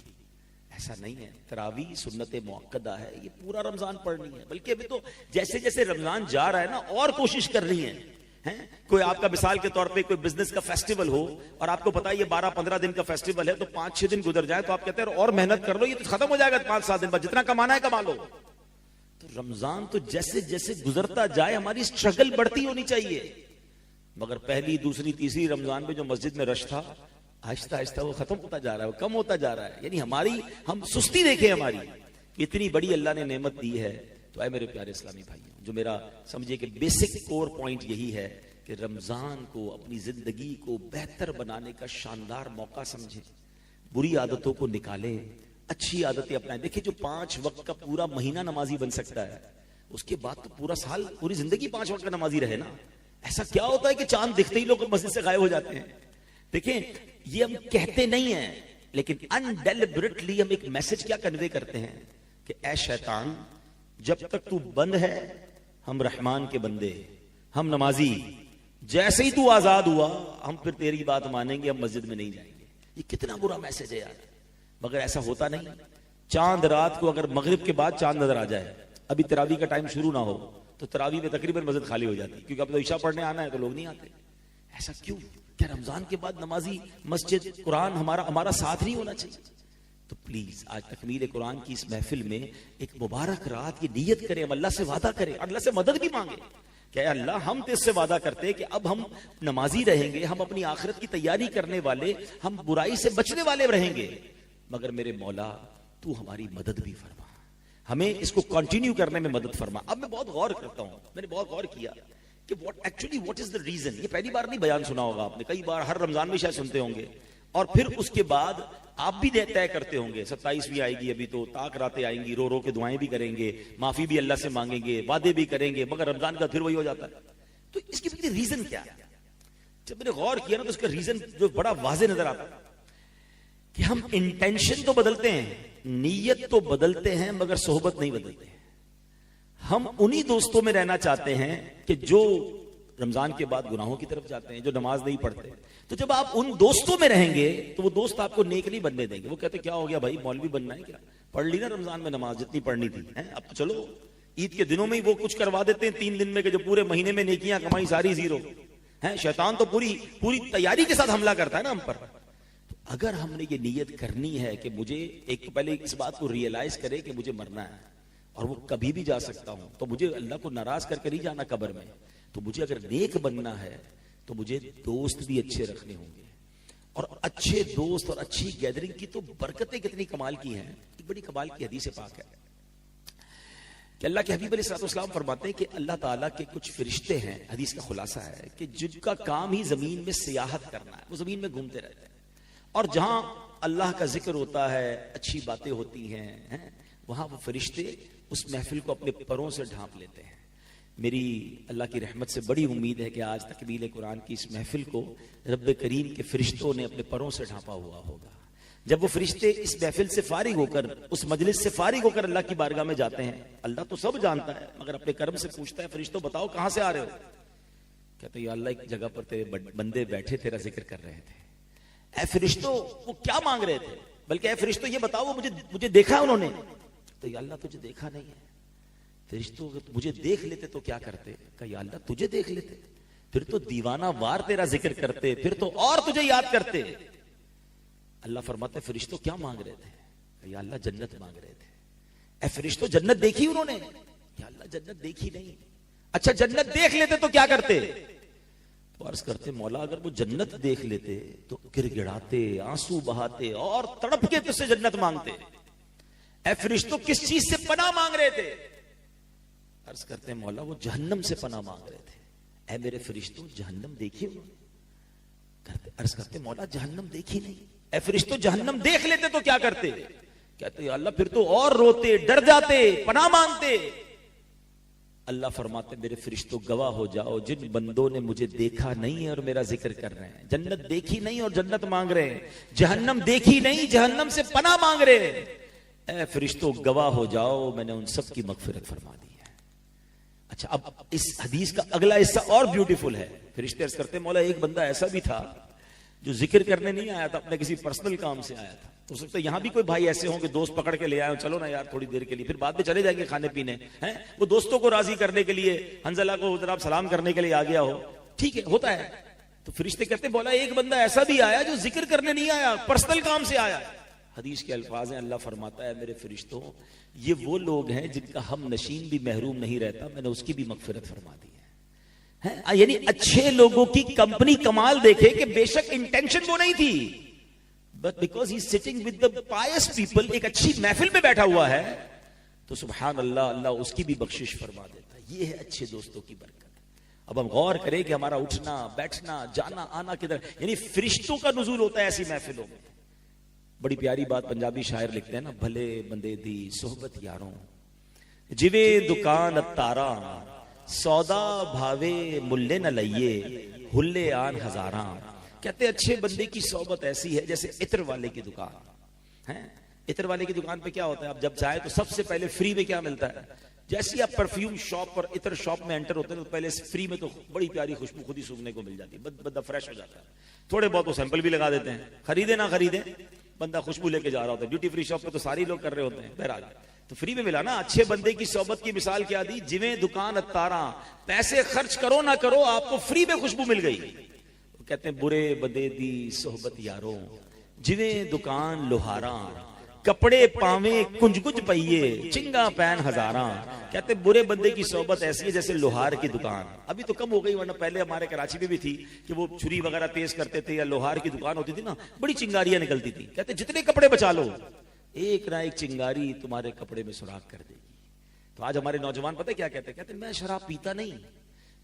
ऐसा नहीं है। तरावी सुन्नत मुअक्कदा है, ये पूरा रमजान पढ़नी है। बल्कि अभी तो जैसे जैसे रमजान जा रहा है ना और कोशिश कर रही है। कोई आपका मिसाल के तौर पे कोई बिजनेस का फेस्टिवल हो और आपको पता है ये 12-15 दिन का फेस्टिवल है, तो 5-6 दिन गुजर जाए तो आप कहते हैं और मेहनत कर लो, ये तो खत्म हो जाएगा 5-7 दिन बाद, जितना कमाना है कमा लो। तो रमजान तो जैसे जैसे गुजरता जाए हमारी स्ट्रगल बढ़ती होनी चाहिए। मगर पहली, दूसरी, तीसरी रमजान में जो मस्जिद में रश था, आहिस्ता आहिस्ता वो खत्म होता जा रहा है, वो कम होता जा रहा है। यानी हम सुस्ती देखें हमारी, इतनी बड़ी अल्लाह ने नेमत दी है। तो ऐ मेरे प्यारे इस्लामी भाइयों, जो मेरा समझिए कि बेसिक कोर पॉइंट यही है कि रमजान को अपनी जिंदगी को बेहतर बनाने का शानदार मौका समझें, बुरी आदतों को निकालें, अच्छी आदतें अपनाएं। देखिए जो 5 वक्त का पूरा महीना नमाजी बन सकता है, उसके बाद तो पूरा साल, पूरी जिंदगी 5 वक्त का नमाजी रहे ना। ऐसा क्या होता है कि चांद दिखते ही लोग मस्जिद से गायब हो जाते हैं? देखिए ये हम कहते नहीं है, लेकिन अनडेलिबरेटली हम एक मैसेज क्या कन्वे करते हैं कि ऐ शैतान, जब तक तू बंद है हम रहमान के बंदे, हम नमाजी, जैसे ही तू आजाद हुआ हम फिर तेरी बात मानेंगे, हम मस्जिद में नहीं जाएंगे। ये कितना बुरा मैसेज है यार। मगर ऐसा होता नहीं। चांद रात को अगर मगरिब के बाद चांद नजर आ जाए, अभी तरावी का टाइम शुरू ना हो, तो तरावी में तकरीबन मस्जिद खाली हो जाती, क्योंकि अब तो ईशा पढ़ने आना है तो लोग नहीं आते। ऐसा क्यों? क्या रमजान के बाद नमाजी, मस्जिद, कुरान हमारा साथ नहीं होना चाहिए? तो प्लीज आज तकमील कुरान की इस महफिल में एक मुबारक रात की नियत करें, हम अल्लाह से वादा करें, अल्लाह से मदद भी मांगे। क्या अल्लाह, हम तो इससे वादा करते हैं कि अब हम नमाजी रहेंगे, हम अपनी आखिरत की तैयारी करने वाले, हम बुराई से बचने वाले रहेंगे। मगर मेरे मौला तू हमारी मदद भी फरमा, हमें इसको कंटिन्यू करने में मदद फरमा। अब मैं बहुत गौर करता हूं, मैंने बहुत गौर किया कि व्हाट इज द रीजन। ये पहली बार नहीं बयान सुना होगा आपने, कई बार हर रमजान में शायद सुनते होंगे, और फिर उसके बाद आप भी तय करते होंगे 27वीं आएगी, अभी तो ताक रातें आएंगी, रो रो के दुआएं भी करेंगे, माफी भी अल्लाह से मांगेंगे, वादे भी करेंगे, मगर रमजान का फिर वही हो जाता है। तो इसके पीछे रीजन क्या है? जब मैंने गौर किया ना तो उसका रीजन जो बड़ा वाजे नजर आता है कि हम इंटेंशन तो बदलते हैं, नीयत तो बदलते हैं, मगर सोहबत नहीं बदलते। हम उन्हीं दोस्तों में रहना चाहते हैं कि जो रमजान के बाद गुनाहों की तरफ जाते हैं, जो नमाज नहीं पढ़ते। तो जब आप उन दोस्तों में रहेंगे तो वो दोस्त आपको नेक नहीं बनने देंगे। वो कहते क्या हो गया भाई, मौलवी बनना है क्या? पढ़ ली ना रमजान में नमाज जितनी पढ़नी थी, है अब तो चलो ईद के दिनों में ही वो कुछ करवा देते हैं 3 दिन में कि जो पूरे महीने में नेकियां कमाई सारी जीरो है। शैतान तो पूरी तैयारी के साथ हमला करता है ना हम पर। तो अगर हमने ये नीयत करनी है कि मुझे एक तो पहले इस बात को रियलाइज करे कि मुझे मरना है और वो कभी भी जा सकता हूं, तो मुझे अल्लाह को नाराज करके नहीं जाना कब्र में। तो मुझे अगर नेक बनना है तो मुझे दोस्त भी अच्छे रखने होंगे, और अच्छे दोस्त और अच्छी गैदरिंग की तो बरकतें कितनी कमाल की हैं। एक बड़ी कमाल की हदीस पाक है कि अल्लाह के हबीब अलैहिस्सलाम फरमाते हैं कि अल्लाह ताला के कुछ फरिश्ते हैं, हदीस का खुलासा है कि जिनका काम ही जमीन में सियाहत करना है, वो जमीन में घूमते रहते हैं, और जहां अल्लाह का जिक्र होता है, अच्छी बातें होती हैं, वहां वो फरिश्ते उस महफिल को अपने परों से ढांप लेते हैं। मेरी अल्लाह की रहमत से बड़ी उम्मीद है कि आज तकमील कुरान की इस महफिल को रब्बे करीम के फरिश्तों ने अपने परों से ढांपा हुआ होगा। जब वो फरिश्ते इस महफिल से फारिग होकर, उस मजलिस से फारिग होकर अल्लाह की बारगाह में जाते हैं, अल्लाह तो सब जानता है मगर अपने कर्म से पूछता है, फरिश्तों बताओ कहां से आ रहे हो? कहते या अल्लाह एक जगह पर तेरे बंदे बैठे तेरा जिक्र कर रहे थे। ऐ फरिश्तों वो क्या मांग रहे थे? बल्कि ऐ फरिश्तों ये बताओ वो मुझे देखा उन्होंने? तो या अल्लाह तुझे देखा नहीं है। फरिश्तों अगर मुझे देख लेते तो क्या करते? कहा या अल्लाह तुझे देख लेते फिर तो दीवाना वार तेरा जिक्र करते, फिर तो और तुझे याद करते। अल्लाह फरमाते फरिश्तों क्या मांग रहे थे? कहा या अल्लाह जन्नत मांग रहे थे। ऐ फरिश्तों जन्नत देखी उन्होंने? या अल्लाह जन्नत देखी नहीं। अच्छा जन्नत देख लेते तो क्या करते? तो अर्ज करते मौला अगर वो जन्नत देख लेते तो गिड़गिड़ाते, आंसू बहाते और तड़प के तुझसे जन्नत मांगते। ऐ फरिश्तों किस चीज से पनाह मांग रहे थे? अर्ज करते हैं मौला वो जहन्नम से पनाह मांग रहे थे। ऐ मेरे फरिश्तों जहन्नम देखी उन्होंने? अर्ज करते मौला जहन्नम देखी नहीं। ऐ फरिश्तों जहन्नम देख लेते तो क्या करते? कहते अल्लाह फिर तो और रोते, डर जाते, पनाह मांगते। अल्लाह फरमाते मेरे फरिश्तों गवाह हो जाओ, जिन बंदों ने मुझे देखा नहीं है और मेरा जिक्र कर रहे हैं, जन्नत देखी नहीं और जन्नत मांग रहे हैं, जहन्नम देखी नहीं जहन्नम से पनाह मांग रहे हैं, ऐ फरिश्तों गवाह हो जाओ मैंने उन सब की मगफिरत फरमा दी है। अच्छा अब इस हदीस का अगला हिस्सा और ब्यूटीफुल है। फरिश्ते अर्ज करते मौला एक बंदा ऐसा भी था जो जिक्र करने नहीं आया था, अपने किसी पर्सनल काम से आया था। तो सकता यहां भी कोई भाई ऐसे हों कि दोस्त पकड़ के ले आए, चलो ना यार थोड़ी देर के लिए, फिर बाद में चले जाएंगे खाने पीने, हैं वो दोस्तों को राजी करने के लिए, हंजला को जरा सलाम करने के लिए आ गया हो, ठीक है होता है। तो फरिश्ते कहते बोला एक बंदा ऐसा भी आया जो जिक्र करने नहीं आया, पर्सनल काम से आया। हदीस के अल्फाज हैं, अल्लाह फरमाता है मेरे फरिश्तों ये वो लोग हैं जिनका हम नशीन भी महरूम नहीं रहता, मैंने उसकी भी मगफिरत फरमा दी है। यानी अच्छे लोगों की कंपनी कमाल देखे कि बेशक इंटेंशन वो नहीं थी, but because he sitting with the pious people, एक अच्छी महफिल में बैठा हुआ है, तो सुभान अल्लाह, अल्लाह उसकी भी बख्शिश फरमा देता है। ये है अच्छे दोस्तों की बरकत। अब हम गौर करें कि हमारा उठना बैठना जाना आना किधर, यानी फरिश्तों का नुज़ूल होता है ऐसी महफिलों में। बड़ी प्यारी बात पंजाबी शायर लिखते हैं ना, भले बंदे दी सोहबत यारों जिवे दुकान तारा, सौदा भावे मुल्ले न लइये हुल्ले आन हजारा। कहते अच्छे बंदे की सोहबत ऐसी है जैसे इत्र वाले की दुकान है। इत्र वाले की दुकान पे क्या होता है, आप जब जाए तो सबसे पहले फ्री में क्या मिलता है? जैसे आप परफ्यूम शॉप और इत्र शॉप में एंटर होते हैं तो पहले फ्री में तो बड़ी प्यारी खुशबू खुद ही सूंघने को मिल जाती है, बंदा फ्रेश हो जाता है। थोड़े बहुत वो सैंपल भी लगा देते हैं, खरीदे ना खरीदे बंदा खुशबू लेके जा रहा होता है। ड्यूटी फ्री शॉप पे तो सारे लोग कर रहे होते हैं, बहरहाल तो फ्री में मिला ना। अच्छे बंदे की सोहबत की मिसाल क्या दी? जिवें दुकान अतारा, पैसे खर्च करो ना करो आपको फ्री में खुशबू मिल गई। वो कहते हैं बुरे बंदे दी सोहबत यारों जिवें दुकान लोहारा, कपड़े पावे कुंज कुंज पहिए चिंगा पैन हजारा। कहते बुरे बंदे की सोहबत ऐसी है जैसे लोहार की दुकान। अभी तो कम हो गई, वरना पहले हमारे कराची में भी थी कि वो छुरी वगैरह तेज करते थे या लोहार की दुकान होती थी ना, बड़ी चिंगारियां निकलती थी। कहते जितने कपड़े बचा लो, एक ना एक चिंगारी तुम्हारे कपड़े में सुराख कर देगी। तो आज हमारे नौजवान पता है क्या कहते हैं? कहते हैं मैं शराब पीता नहीं,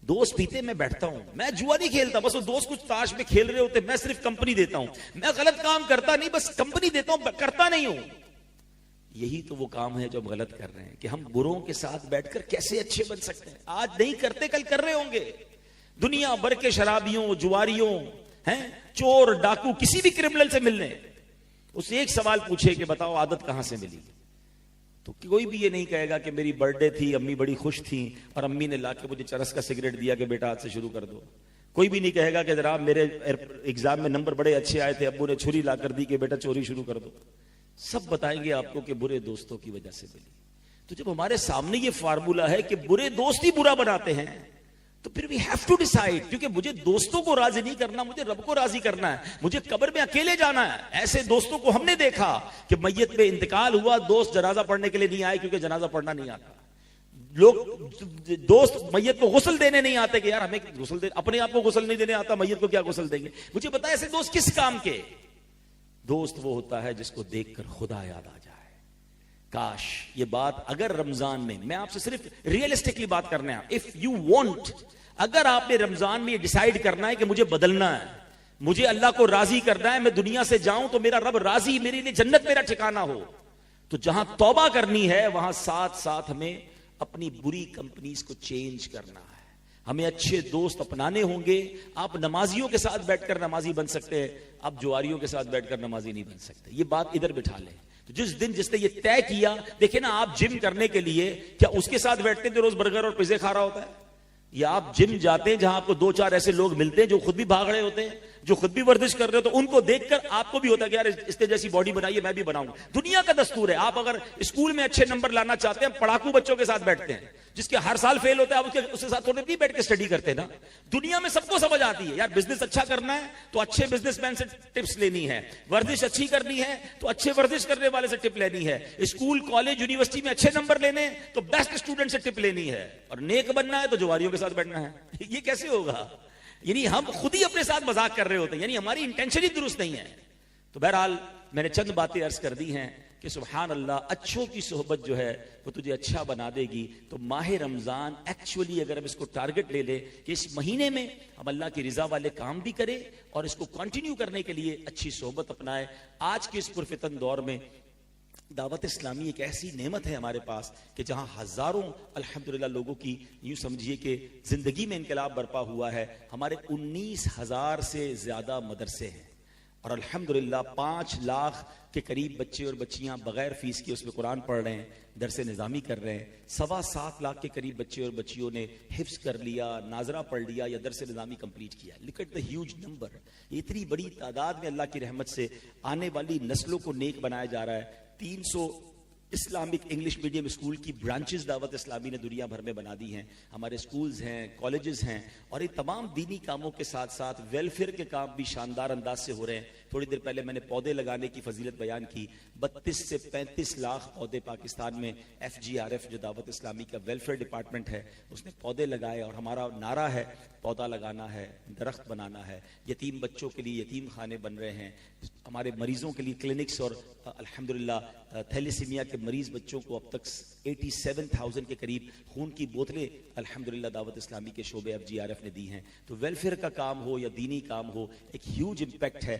दोस्त पीते मैं बैठता हूं, मैं जुआ नहीं खेलता, बस वो दोस्त कुछ ताश में खेल रहे होते, मैं सिर्फ कंपनी देता हूं, मैं गलत काम करता नहीं, बस कंपनी देता हूं, करता नहीं हूं। यही तो वो काम है जो हम गलत कर रहे हैं कि हम बुरों के साथ बैठकर कैसे अच्छे बन सकते हैं। आज नहीं करते, कल कर रहे होंगे। दुनिया भर के शराबियों, जुआरियों, हैं चोर, डाकू, किसी भी क्रिमिनल से मिलने, उससे एक सवाल पूछे कि बताओ आदत कहां से मिली, तो कोई भी ये नहीं कहेगा कि मेरी बर्थडे थी, अम्मी बड़ी खुश थी और अम्मी ने लाके मुझे चरस का सिगरेट दिया कि बेटा आज से शुरू कर दो। कोई भी नहीं कहेगा कि जरा मेरे एग्जाम में नंबर बड़े अच्छे आए थे, अब्बू ने छुरी ला कर दी कि बेटा चोरी शुरू कर दो। सब बताएंगे आपको कि बुरे दोस्तों की वजह से मिली। तो जब हमारे सामने ये फार्मूला है कि बुरे दोस्त ही बुरा बनाते हैं, तो फिर वी हैव टू डिसाइड, क्योंकि मुझे दोस्तों को राजी नहीं करना, मुझे रब को राजी करना है, मुझे कब्र में अकेले जाना है। ऐसे दोस्तों को हमने देखा कि मैयत में इंतकाल हुआ, दोस्त जनाजा पढ़ने के लिए नहीं आए क्योंकि जनाजा पढ़ना नहीं आता। लोग दोस्त मैयत को गुस्ल देने नहीं आते कि यार हमें गुस्ल दे, अपने आप को गुस्ल नहीं देने आता, मैयत को क्या गुस्ल देंगे। मुझे पता है ऐसे दोस्त किस काम के। दोस्त वो होता है जिसको देखकर खुदा याद आ जाए। काश ये बात अगर रमजान में, मैं आपसे सिर्फ रियलिस्टिकली बात करना है, इफ यू वांट, अगर आपने रमजान में ये डिसाइड करना है कि मुझे बदलना है, मुझे अल्लाह को राजी करना है, मैं दुनिया से जाऊं तो मेरा रब राजी, मेरे लिए जन्नत मेरा ठिकाना हो, तो जहां तौबा करनी है वहां साथ साथ हमें अपनी बुरी कंपनीज को चेंज करना है। हमें अच्छे दोस्त अपनाने होंगे। आप नमाजियों के साथ बैठकर नमाजी बन सकते हैं, आप जुआरियों के साथ बैठकर नमाजी नहीं बन सकते। ये बात इधर बिठा लें। तो जिस दिन जिसने ये तय किया, देखिए ना, आप जिम करने के लिए क्या उसके साथ बैठते हैं जो रोज बर्गर और पिज़्ज़े खा रहा होता है, या आप जिम जाते हैं जहां आपको दो चार ऐसे लोग मिलते हैं जो खुद भी भाग रहे होते हैं, जो खुद भी वर्जिश कर रहे हो, तो उनको देखकर आपको भी होता है कि यार इसने जैसी बॉडी बनाई है मैं भी बनाऊंगा। दुनिया का दस्तूर है। आप अगर स्कूल में अच्छे नंबर लाना चाहते हैं, पढ़ाकू बच्चों के साथ बैठते हैं, जिसके हर साल फेल होता है, आप उसके साथ थोड़े नहीं बैठ के स्टडी करते ना। दुनिया में सबको समझ आती है यार, बिजनेस अच्छा करना है तो अच्छे बिजनेसमैन से टिप्स लेनी है, वर्जिश अच्छी करनी है तो अच्छे वर्जिश करने वाले से टिप लेनी है, स्कूल कॉलेज यूनिवर्सिटी में अच्छे नंबर लेने तो बेस्ट स्टूडेंट से टिप लेनी है, और नेक बनना है तो जुआरियों के साथ बैठना है। ये कैसे होगा? यानी हम खुद ही अपने साथ मजाक कर रहे होते हैं, यानी हमारी इंटेंशन ही दुरुस्त नहीं है। तो बहरहाल मैंने चंद बातें अर्ज कर दी हैं कि सुभान अल्लाह, अच्छों की सोहबत जो है वो तुझे अच्छा बना देगी। तो माह रमजान एक्चुअली अगर हम इसको टारगेट ले ले कि इस महीने में हम अल्लाह की रिजा वाले काम भी करें और इसको कंटिन्यू करने के लिए अच्छी सोहबत अपनाए। आज के इस पुरफितन दौर में दावत इस्लामी एक ऐसी नेमत है हमारे पास कि जहां हजारों अल्हम्दुलिल्लाह लोगों की, यूं समझिए कि जिंदगी में इनकलाब बरपा हुआ है। हमारे 19,000 से ज्यादा मदरसे हैं और अल्हम्दुलिल्लाह 5 लाख के करीब बच्चे और बच्चियां बगैर फीस के उसमें कुरान पढ़ रहे हैं, दरसे निज़ामी कर रहे हैं। 7.25 लाख के करीब बच्चे और बच्चियों ने हिफ्स कर लिया, नाजरा पढ़ लिया या दरसे निज़ामी कंप्लीट किया। Look at the huge number. इतनी बड़ी तादाद में अल्लाह की रहमत से आने वाली नस्लों को नेक बनाया जा रहा है। 300 इस्लामिक इंग्लिश मीडियम स्कूल की ब्रांचेस दावत इस्लामी ने दुनिया भर में बना दी हैं। हमारे स्कूल्स हैं, कॉलेजेस हैं, और ये तमाम दीनी कामों के साथ साथ वेलफेयर के काम भी शानदार अंदाज से हो रहे हैं। थोड़ी देर पहले मैंने पौधे लगाने की फजीलत बयान की। 32 से 35 लाख पौधे पाकिस्तान में FGRF जो दावत इस्लामी का वेलफेयर डिपार्टमेंट है उसने पौधे लगाए, और हमारा नारा है पौधा लगाना है, दरख्त बनाना है। यतीम बच्चों के लिए यतीम खाने बन रहे हैं, हमारे मरीजों के लिए क्लिनिक्स, और अल्हम्दुलिल्लाह थैलेसीमिया के मरीज बच्चों को अब तक 87,000 के करीब खून की बोतलें अल्हम्दुलिल्लाह दावत इस्लामी के शोबे FGRF ने दी हैं। तो वेलफेयर का काम हो या दीनी काम हो, एक ह्यूज इम्पैक्ट है।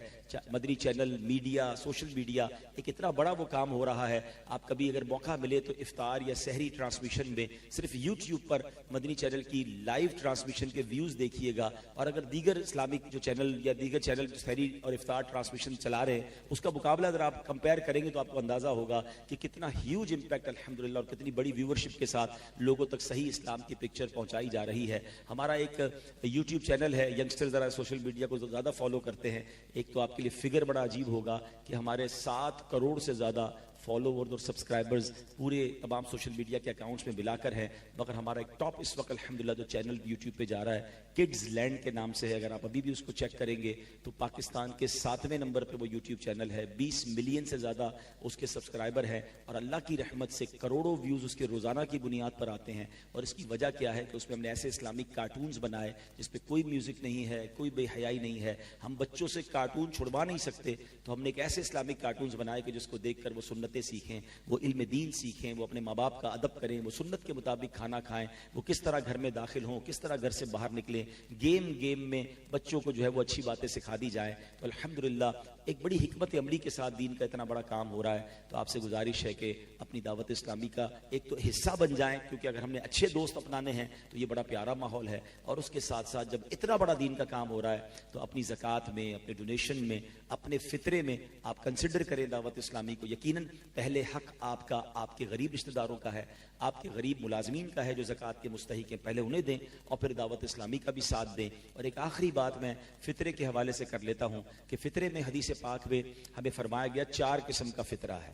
Madani channel, media, social media, एक इतना बड़ा वो काम हो रहा है। आप कभी अगर मौका मिले तो इफ्तार या सहरी ट्रांसमिशन में सिर्फ यूट्यूब पर मदनी चैनल की लाइव ट्रांसमिशन के व्यूज देखिएगा, और अगर दीगर इस्लामिक जो चैनल या दीगर चैनल सहरी और इफ्तार ट्रांसमिशन चला रहे हैं उसका मुकाबला अगर आप कंपेयर करेंगे तो आपको अंदाजा होगा कि कितना ह्यूज इम्पैक्ट अल्हम्दुलिल्लाह और कितनी बड़ी व्यूअरशिप के साथ लोगों तक सही इस्लाम की पिक्चर पहुंचाई जा रही है। हमारा एक यूट्यूब चैनल है, यंगस्टर जरा सोशल मीडिया को ज्यादा फॉलो करते हैं। एक तो आपके लिए फिगर बड़ा अजीब होगा कि हमारे 7 करोड़ से ज्यादा फॉलोवर्स और सब्सक्राइबर्स पूरे तमाम सोशल मीडिया के अकाउंट्स में मिलाकर है, मगर हमारा एक टॉप इस वक्त अल्हम्दुलिल्लाह जो चैनल यूट्यूब पे जा रहा है किड्स लैंड के नाम से है। अगर आप अभी भी उसको चेक करेंगे तो पाकिस्तान के 7वें नंबर पे वो यूट्यूब चैनल है। 20 मिलियन से ज्यादा उसके सब्सक्राइबर हैं, और अल्लाह की रहमत से करोड़ों व्यूज उसके रोजाना की बुनियाद पर आते हैं। और इसकी वजह क्या है कि उसमें हमने ऐसे इस्लामिक कार्टून्स बनाए जिसपे कोई म्यूजिक नहीं है, कोई बेहयाई नहीं है। हम बच्चों से कार्टून छुड़वा नहीं सकते, तो हमने एक ऐसे इस्लामिक कार्टून्स बनाए कि जिसको देखकर वो सुन्नत सुन्नतें सीखें, वो इल्म दीन सीखें, वो अपने माँ बाप का अदब करें, वो सुन्नत के मुताबिक खाना खाएं, वो किस तरह घर में दाखिल हों, किस तरह घर से बाहर निकलें, गेम में बच्चों को जो है वो अच्छी बातें सिखा दी जाए। तो अल्हम्दुलिल्लाह एक बड़ी हिकमत अमली के साथ दीन का इतना बड़ा काम हो रहा है। तो आपसे गुजारिश है कि अपनी दावत इस्लामी का एक तो हिस्सा बन जाएं, क्योंकि अगर हमने अच्छे दोस्त अपनाने हैं तो ये बड़ा प्यारा माहौल है। और उसके साथ साथ जब इतना बड़ा दीन का काम हो रहा है तो अपनी ज़कात में, अपने डोनेशन में, अपने फितरे में आप कंसिडर करें दावत इस्लामी को। यकीनन पहले हक आपका आपके गरीब रिश्तेदारों का है, आपके गरीब मुलाजमीन का है जो ज़कात के मुस्तहिक हैं, पहले उन्हें दें और फिर दावत इस्लामी का भी साथ दें। और एक आखिरी बात मैं फितरे के हवाले से कर लेता हूँ कि फितरे में हदीस पाक में हमें फरमाया गया 4 किस्म का फितरा है,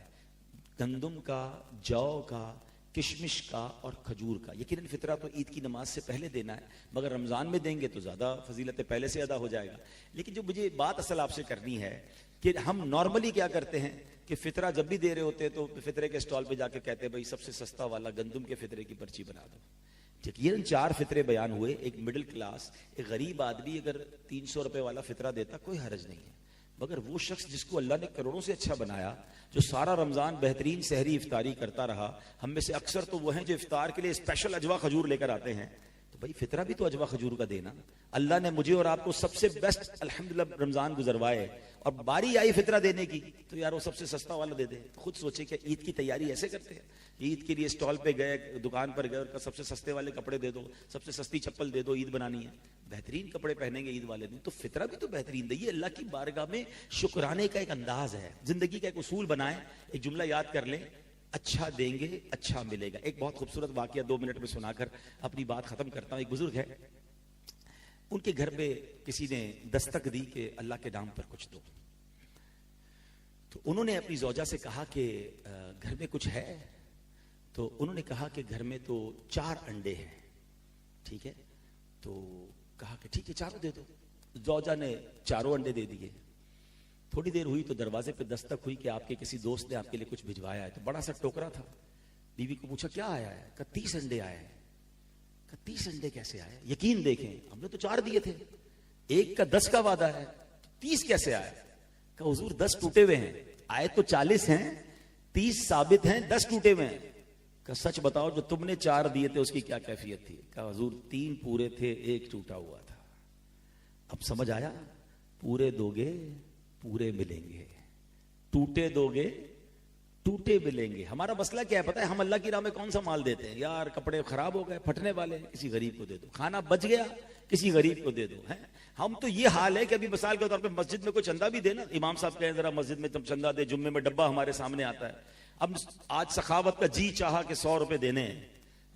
गंदुम का, जौ का, किशमिश का और खजूर का। यकीनन फितरा तो ईद की नमाज से पहले देना है, मगर रमज़ान में देंगे तो ज़्यादा फजीलत पहले से अदा हो जाएगा। लेकिन जो मुझे बात असल आपसे करनी है कि हम नॉर्मली क्या करते हैं कि फितरा जब भी दे रहे होते हैं तो फितरे के स्टॉल पे जाके कहते हैं भाई सबसे सस्ता वाला गंदुम के फितरे की पर्ची बना दो। यकीनन 4 फितरे बयान हुए। एक मिडिल क्लास, एक गरीब आदमी अगर 300 रुपए वाला फितरा देता कोई हर्ज नहीं है, मगर वो शख्स जिसको अल्लाह ने करोड़ों से अच्छा बनाया, जो सारा रमजान बेहतरीन सहरी इफ्तारी करता रहा, हम में से अक्सर तो वो हैं जो इफ्तार के लिए स्पेशल अजवा खजूर लेकर आते हैं, तो भाई फितरा भी तो अजवा खजूर का देना। अल्लाह ने मुझे और आपको सबसे बेस्ट अल्हम्दुलिल्लाह रमजान गुजरवाए और बारी आई फितरा देने की, तो यार वो सबसे सस्ता वाला दे दे। खुद सोचे कि ईद की तैयारी ऐसे करते हैं, ईद के लिए स्टॉल पे गए, दुकान पर गए और सबसे सस्ते वाले कपड़े दे दो, सबसे सस्ती चप्पल दे दो, ईद बनानी है, बेहतरीन कपड़े पहनेंगे ईद वाले दिन, तो फितरा भी तो बेहतरीन दे। ये अल्लाह की बारगाह में शुक्राने का एक अंदाज है। जिंदगी का एक उसूल बनाएं, एक जुमला याद कर लें, अच्छा देंगे अच्छा मिलेगा। एक बहुत खूबसूरत वाकया 2 मिनट में सुनाकर अपनी बात खत्म करता हूं। एक बुजुर्ग है, उनके घर पे किसी ने दस्तक दी कि अल्लाह के नाम पर कुछ दो, तो उन्होंने अपनी जोजा से कहा कि घर में कुछ है, तो उन्होंने कहा कि घर में तो 4 अंडे हैं। ठीक है, तो कहा कि ठीक है 4 दे दो। जोजा ने 4 अंडे दे दिए। थोड़ी देर हुई तो दरवाजे पे दस्तक हुई कि आपके किसी दोस्त ने आपके लिए कुछ भिजवाया है। तो बड़ा सा टोकरा था। बीवी को पूछा क्या आया है? कहा 30 अंडे आए हैं। कहा 30 अंडे कैसे आए? यकीन देखें हमने तो 4 दिए थे, एक का 10 का वादा है, 30 कैसे आए? कहा हुजूर 10 टूटे हुए हैं, आए तो 40 हैं, 30 साबित हैं, 10 टूटे हुए हैं। कहा सच बताओ जो तुमने 4 दिए थे उसकी क्या कैफियत थी? कहा हुजूर 3 पूरे थे, 1 टूटा हुआ था। अब समझ आया, पूरे दोगे पूरे मिलेंगे, टूटे दोगे टूटे मिलेंगे। हमारा मसला क्या है पता है? हम अल्लाह की राह में कौन सा माल देते हैं? यार कपड़े खराब हो गए, फटने वाले, किसी गरीब को दे दो। खाना बच गया, किसी गरीब को दे दो। है हम तो ये हाल है कि अभी मिसाल के तौर पे मस्जिद में कोई चंदा भी देना, इमाम साहब कहें जरा मस्जिद में तुम चंदा दे, जुम्मे में डब्बा हमारे सामने आता है। अब आज सखावत का जी चाहा कि 100 रुपए देने हैं,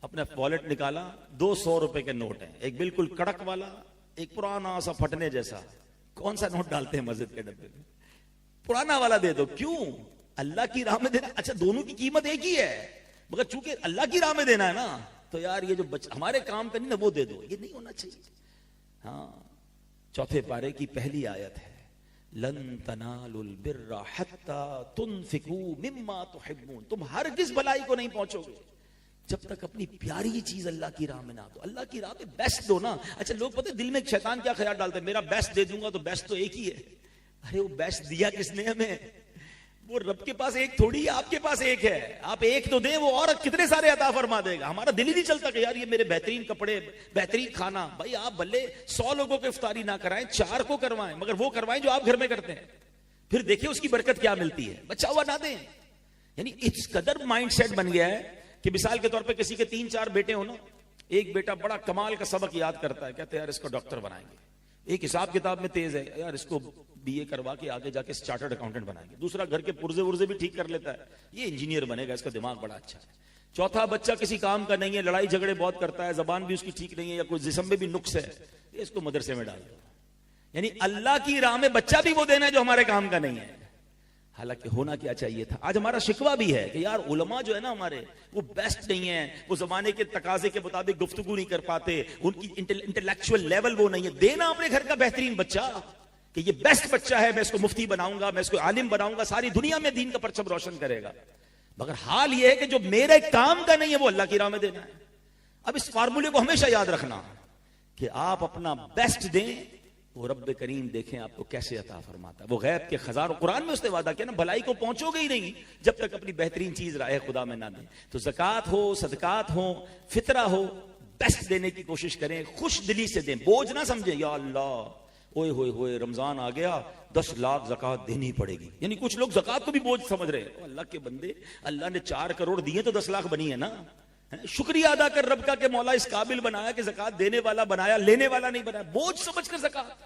अपना वॉलेट निकाला, 200 रुपए के नोट है, एक बिल्कुल कड़क वाला, एक पुराना सा फटने जैसा। कौन सा नोट डालते हैं मस्जिद के डब्बे में? पुराना वाला दे दो। क्यों? अल्लाह की राह में देना। अच्छा दोनों की कीमत एक ही है, मगर चूंकि अल्लाह की राह में देना है ना, तो यार ये जो हमारे काम का नहीं ना वो दे दो, ये नहीं होना चाहिए। हाँ, 4 पारे की पहली आयत है, लन तनालुल बिर्रा हत्ता तुनफिकू मिम्मा तुहिब्बून। तुम हरगिज़ भलाई को नहीं पहुंचोगे जब तक अपनी प्यारी चीज अल्लाह की राह में ना दो। अल्लाह की राह में बेस्ट दो ना। अच्छा लोग पता है दिल में शैतान क्या ख्याल डालते हैं, मेरा बेस्ट दे दूंगा तो बेस्ट तो एक ही है। अरे वो बेस्ट दिया किसने हमें? वो रब के पास एक थोड़ी है, आपके पास एक है। आप एक तो दे, वो और कितने सारे अता फरमा देगा। हमारा दिल ही नहीं चलता कि यार ये मेरे बेहतरीन कपड़े, बेहतरीन खाना। भाई आप भले 100 लोगों को इफ्तारी ना कराएं, 4 को करवाएं, मगर वो करवाएं जो आप घर में करते हैं, फिर देखिए उसकी बरकत क्या मिलती है। बचा हुआ ना दें। यानी इस कदर माइंड सेट बन गया है कि मिसाल के तौर पे किसी के 3-4 बेटे हो ना, एक बेटा बड़ा कमाल का सबक याद करता है, कहते हैं यार इसको डॉक्टर बनाएंगे। एक हिसाब किताब में तेज है, यार इसको बीए करवा के आगे जाके चार्टर्ड अकाउंटेंट बनाएंगे। दूसरा घर के पुर्जे उर्जे भी ठीक कर लेता है, ये इंजीनियर बनेगा, इसका दिमाग बड़ा अच्छा है। चौथा बच्चा किसी काम का नहीं है, लड़ाई झगड़े बहुत करता है, जबान भी उसकी ठीक नहीं है, या कोई जिस्म में भी नुक्स है, इसको मदरसे में डाल दो। यानी अल्लाह की राह में बच्चा भी वो देना है जो हमारे काम का नहीं है। हालांकि होना क्या चाहिए था, आज हमारा शिकवा भी है कि यार उलमा जो है ना हमारे, वो बेस्ट नहीं है, वो जमाने के तकाजे के मुताबिक गुफ्तगू नहीं कर पाते, उनकी इंटेलेक्चुअल लेवल वो नहीं है। देना अपने घर का बेहतरीन बच्चा कि ये बेस्ट बच्चा है, मैं इसको मुफ्ती बनाऊंगा, मैं इसको आलिम बनाऊंगा, सारी दुनिया में दीन का परचम रोशन करेगा। मगर हाल ये है कि जो मेरे काम का नहीं है वो अल्लाह की राह में देना है। अब इस फार्मूले को हमेशा याद रखना कि आप अपना बेस्ट दें, वो रब्बे करीम देखें आपको कैसे अता फरमाता है। वो गैब के खजानों, कुरान में उसने वादा किया ना, भलाई को पहुंचोगे ही नहीं जब तक अपनी बेहतरीन चीज राह खुदा में ना दें। तो ज़कात हो, सदकात हो, फितरा हो, बेस्ट देने की कोशिश करें, खुश दिली से दें, बोझ ना समझे या अल्लाह ओए होए होए रमजान आ गया 10 लाख ज़कात देनी पड़ेगी। यानी कुछ लोग ज़कात को भी बोझ समझ रहे हैं। अल्लाह के बंदे, अल्लाह ने 4 करोड़ दिए तो 10 लाख बनी है ना। शुक्रिया अदा कर रब का कि मौला इस काबिल बनाया कि ज़कात देने वाला बनाया, लेने वाला नहीं बनाया, बोझ समझकर ज़कात।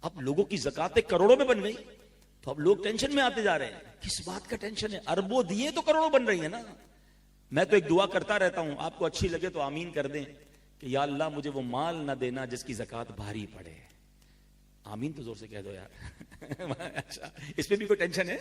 अब लोगों की ज़कातें करोड़ों में बन गई तो अब लोग टेंशन में आते जा रहे हैं। किस बात का टेंशन है? अरबों दिए तो करोड़ों बन रही है ना। मैं तो एक दुआ करता रहता हूं, आपको अच्छी लगे तो आमीन कर दें कि या अल्लाह मुझे वो माल ना देना जिसकी ज़कात भारी पड़े। आमीन तो जोर से कह दो यार। अच्छा, इसमें भी कोई टेंशन है?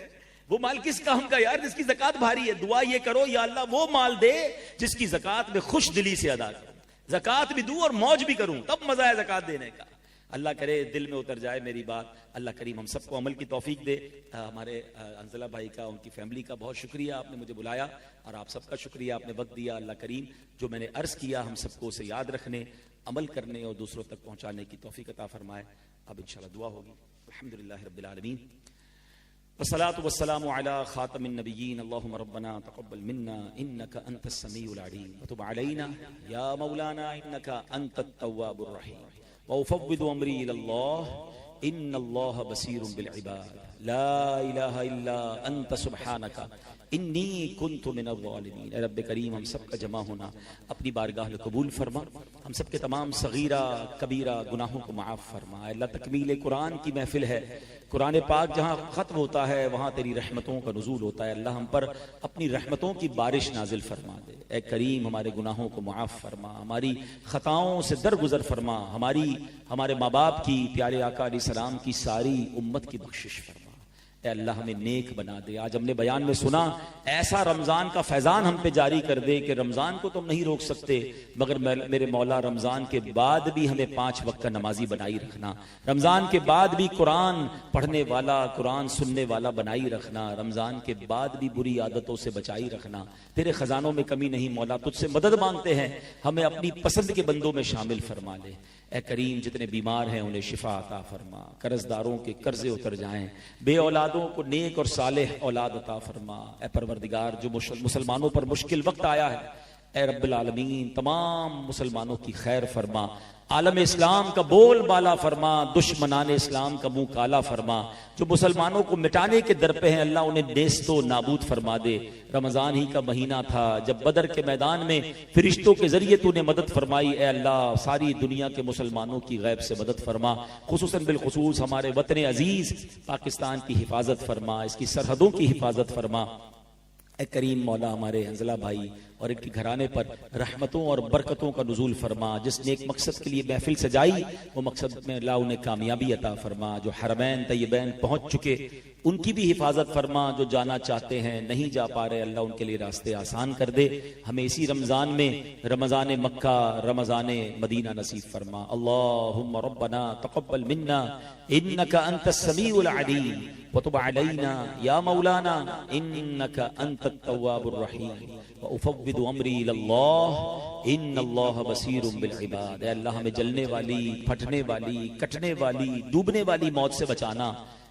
वो माल किस काम का यार जिसकी ज़कात भारी है? दुआ ये करो या अल्लाह वो माल दे जिसकी ज़कात में खुश दिली से अदा करूं, ज़कात भी दूं और मौज भी करूं, तब मजा है ज़कात देने का। अल्लाह करे दिल में उतर जाए मेरी बात। अल्लाह करीम हम सबको अमल की तौफीक दे। हमारे अंजला भाई का, उनकी फैमिली का बहुत शुक्रिया, आपने मुझे बुलाया, और आप सबका शुक्रिया, आपने वक्त दिया। अल्लाह करीम जो मैंने अर्ज किया हम सबको उसे याद रखने, अमल करने और दूसरों तक पहुंचाने की तौफीक अता फरमाए। अब इंशाल्लाह दुआ होगी। अल्हम्दुलिल्लाह रब्बिल आलमीन वस्सलातु वस्सलामु अला खातमिन नबिय्यीन अल्लाहुम्मा रब्बना तक़ब्बल मिन्ना इन्नका अंतस समीउल अलीम व तुब अलैना या मौलाना इन्नका अंतत तव्वाबुर रहीम व उफ़व्विदु अमरी इलल्लाह इन्नल्लाह बसीरुम बिल इबाद ला इलाहा इल्ला अंत सुब्हानका इन्नी कुन्तु मिनज़ ज़ालिमीन। ए रब्बे करीम हम सब का जमा होना अपनी बारगाह में कबूल फरमा, हम सब के तमाम सगीरा कबीरा गुनाहों को माफ़ फरमा। अल्लाह तकमील कुरान की महफिल है, कुरान पाक जहाँ ख़त्म होता है वहाँ तेरी रहमतों का नुज़ूल होता है। अल्लाह हम पर अपनी रहमतों की बारिश नाजिल फरमा दे। ए करीम हमारे गुनाहों को माफ़ फरमा, हमारी ख़ताओं से दरगुजर फरमा, हमारे माँ बाप की, प्यारे आका अलैहिस्सलाम की सारी उम्मत की बख्शिश फरमा। ए अल्लाह हमें नेक बना दे। आज हमने बयान में सुना, ऐसा रमजान का फैजान हम पे जारी कर दे कि रमजान को तुम नहीं रोक सकते, मगर मेरे मौला रमजान के बाद भी हमें 5 वक्त का नमाजी बनाई रखना, रमजान के बाद भी कुरान पढ़ने वाला, कुरान सुनने वाला बनाई रखना, रमजान के बाद भी बुरी आदतों से बचाई रखना। तेरे खजानों में कमी नहीं मौला, तुझसे मदद मांगते हैं, हमें अपनी पसंद के बंदों में शामिल फरमा ले। ए करीम जितने बीमार हैं उन्हें शिफा अता फरमा, कर्जदारों के कर्जे उतर जाएं, बे औलादों को नेक और सालेह औलाद अता फरमा। ए परवरदिगार जो मुसलमानों पर मुश्किल वक्त आया है, ए रब्बिल आलमीन तमाम मुसलमानों की खैर फरमा, आलम इस्लाम का बोल बाला फरमा, दुश्मनान इस्लाम का मुंह काला फरमा। जो मुसलमानों को मिटाने के दर पे हैं अल्लाह उन्हें नेस्तो नाबूद फरमा दे। रमजान ही का महीना था जब बदर के मैदान में फरिश्तों के जरिए तूने मदद फरमाई। ए अल्लाह सारी दुनिया के मुसलमानों की गैब से मदद फरमा, खुसूसन बिलखुसूस हमारे वतन अजीज पाकिस्तान की हिफाजत फरमा, इसकी सरहदों की हिफाजत फरमा। ए करीम मौला हमारे अंजला भाई और इनके घराने पर रहमतों और बरकतों का नुज़ूल फरमा। जिसने एक मकसद के लिए महफिल सजाई वो मकसद में अल्लाह उन्हें कामयाबी अता फरमा। जो हरमैन तय्यबैन पहुंच चुके उनकी भी हिफाजत फरमा, जो जाना चाहते हैं नहीं जा पा रहे अल्लाह उनके लिए रास्ते आसान कर दे। हमें इसी रमजान में रमजान मक्का, रमजान मदीना नसीब फरमा। अल्लाहुम्मा रब्बना तक़ब्बल मिन्ना इन्नका अंतस समीउल अलीम व तुब अलैना या मौलाना इन्नका अंतत तव्वाबुर रहीम व उफ़व्विदु अमरी इलल्लाह इन्नल्लाह बसीरुम बिल इबाद। ऐ अल्लाह हमें जलने वाली, फटने वाली, कटने वाली, डूबने वाली मौत से बचाना।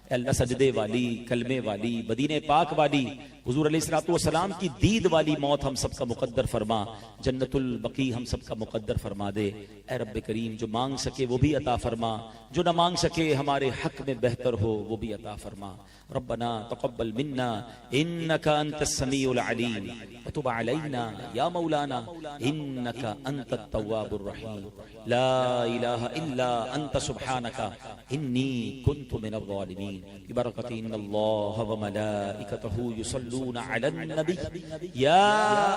अल्लाह सजदे वाली, कलमे वाली, मदीने पाक वाली, हुजूर अलैहिस्सलातु वस्सलाम की दीद वाली मौत हम सबका मुकद्दर फरमा। जन्नतुल बकी हम सबका मुकद्दर फरमा दे। ए रब्बे करीम जो मांग सके वो भी अता फरमा, जो न मांग सके हमारे हक में बेहतर हो वो भी अता फरमा। रब्बना तक़ब्बल मिन्ना इन्नका अंतस समीउल अलीम व तुब अलैना या मौलाना इन्नका अंतत तव्वाबुर रहीम ला इलाहा इल्ला अंत सुब्हानका इन्नी कुन्तु मिनज़ ज़ालिमीन। बिबरकति इन्नल्लाह व मलाइकतहु युसल्लूना अलन नबी या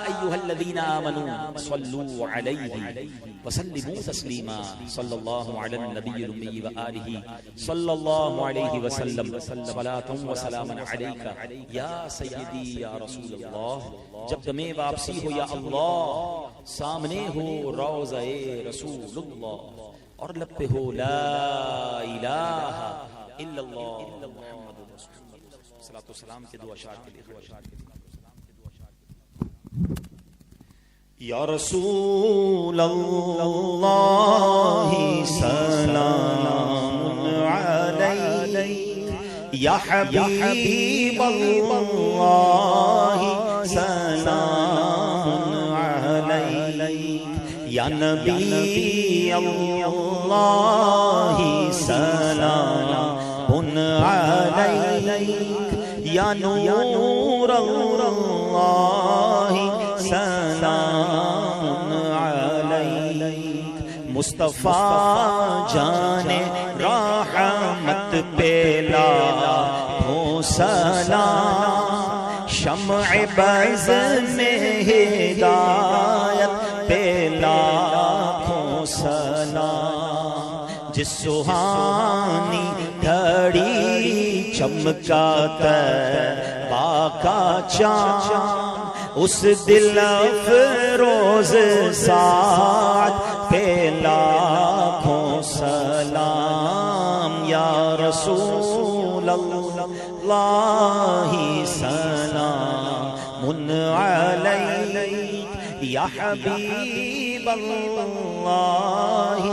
अय्युहल्लज़ीना आमनू सल्लू अलैहि व सल्लिमू तस्लीमा। सल्लल्लाहु अलन नबिय्यिल उम्मी व आलिहि सल्लल्लाहु अलैहि व सल्लम सलातुन व सलामुन अलैका या सय्यदी या रसूलल्लाह। जब दमे वापसी हो या अल्लाह, सामने हो रौज़ाए रसूलुल्लाह और लब पे हो ला इलाहा इल्लल्लाह मुहम्मदुर रसूलुल्लाह। सलातो सलाम के दो अशार के लिए या रसूलल्लाह सलाम या हबीब अल्लाह सलामुन अलैक, या नबी अल्लाह सलामुन अलैक, या नूर अल्लाह सलामुन अलैक। मुस्तफा जाने रहमत पेला हो सलाम, शम्अ बज़ में हिदायत पेला हो सलाम। जिस सुहानी घड़ी चमका तैबा का चाँद, उस दिल अफरोज साथ पे लाखों सलाम। या रसूल अल्लाह सलामुन अलैक, या हबीब अल्लाह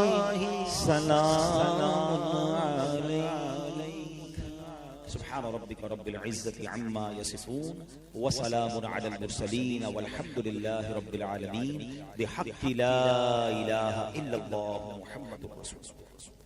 सलामुन अलैक। सुब्हान रब्बिक रब्बिल इज्जति अम्मा यसिफून व सलामुन अलल मुरसलीन वल्हम्दुलिल्लाहि रब्बिल आलमीन बिहक़्क़ि ला इलाहा इल्लल्लाह मुहम्मदुर रसूलुल्लाह।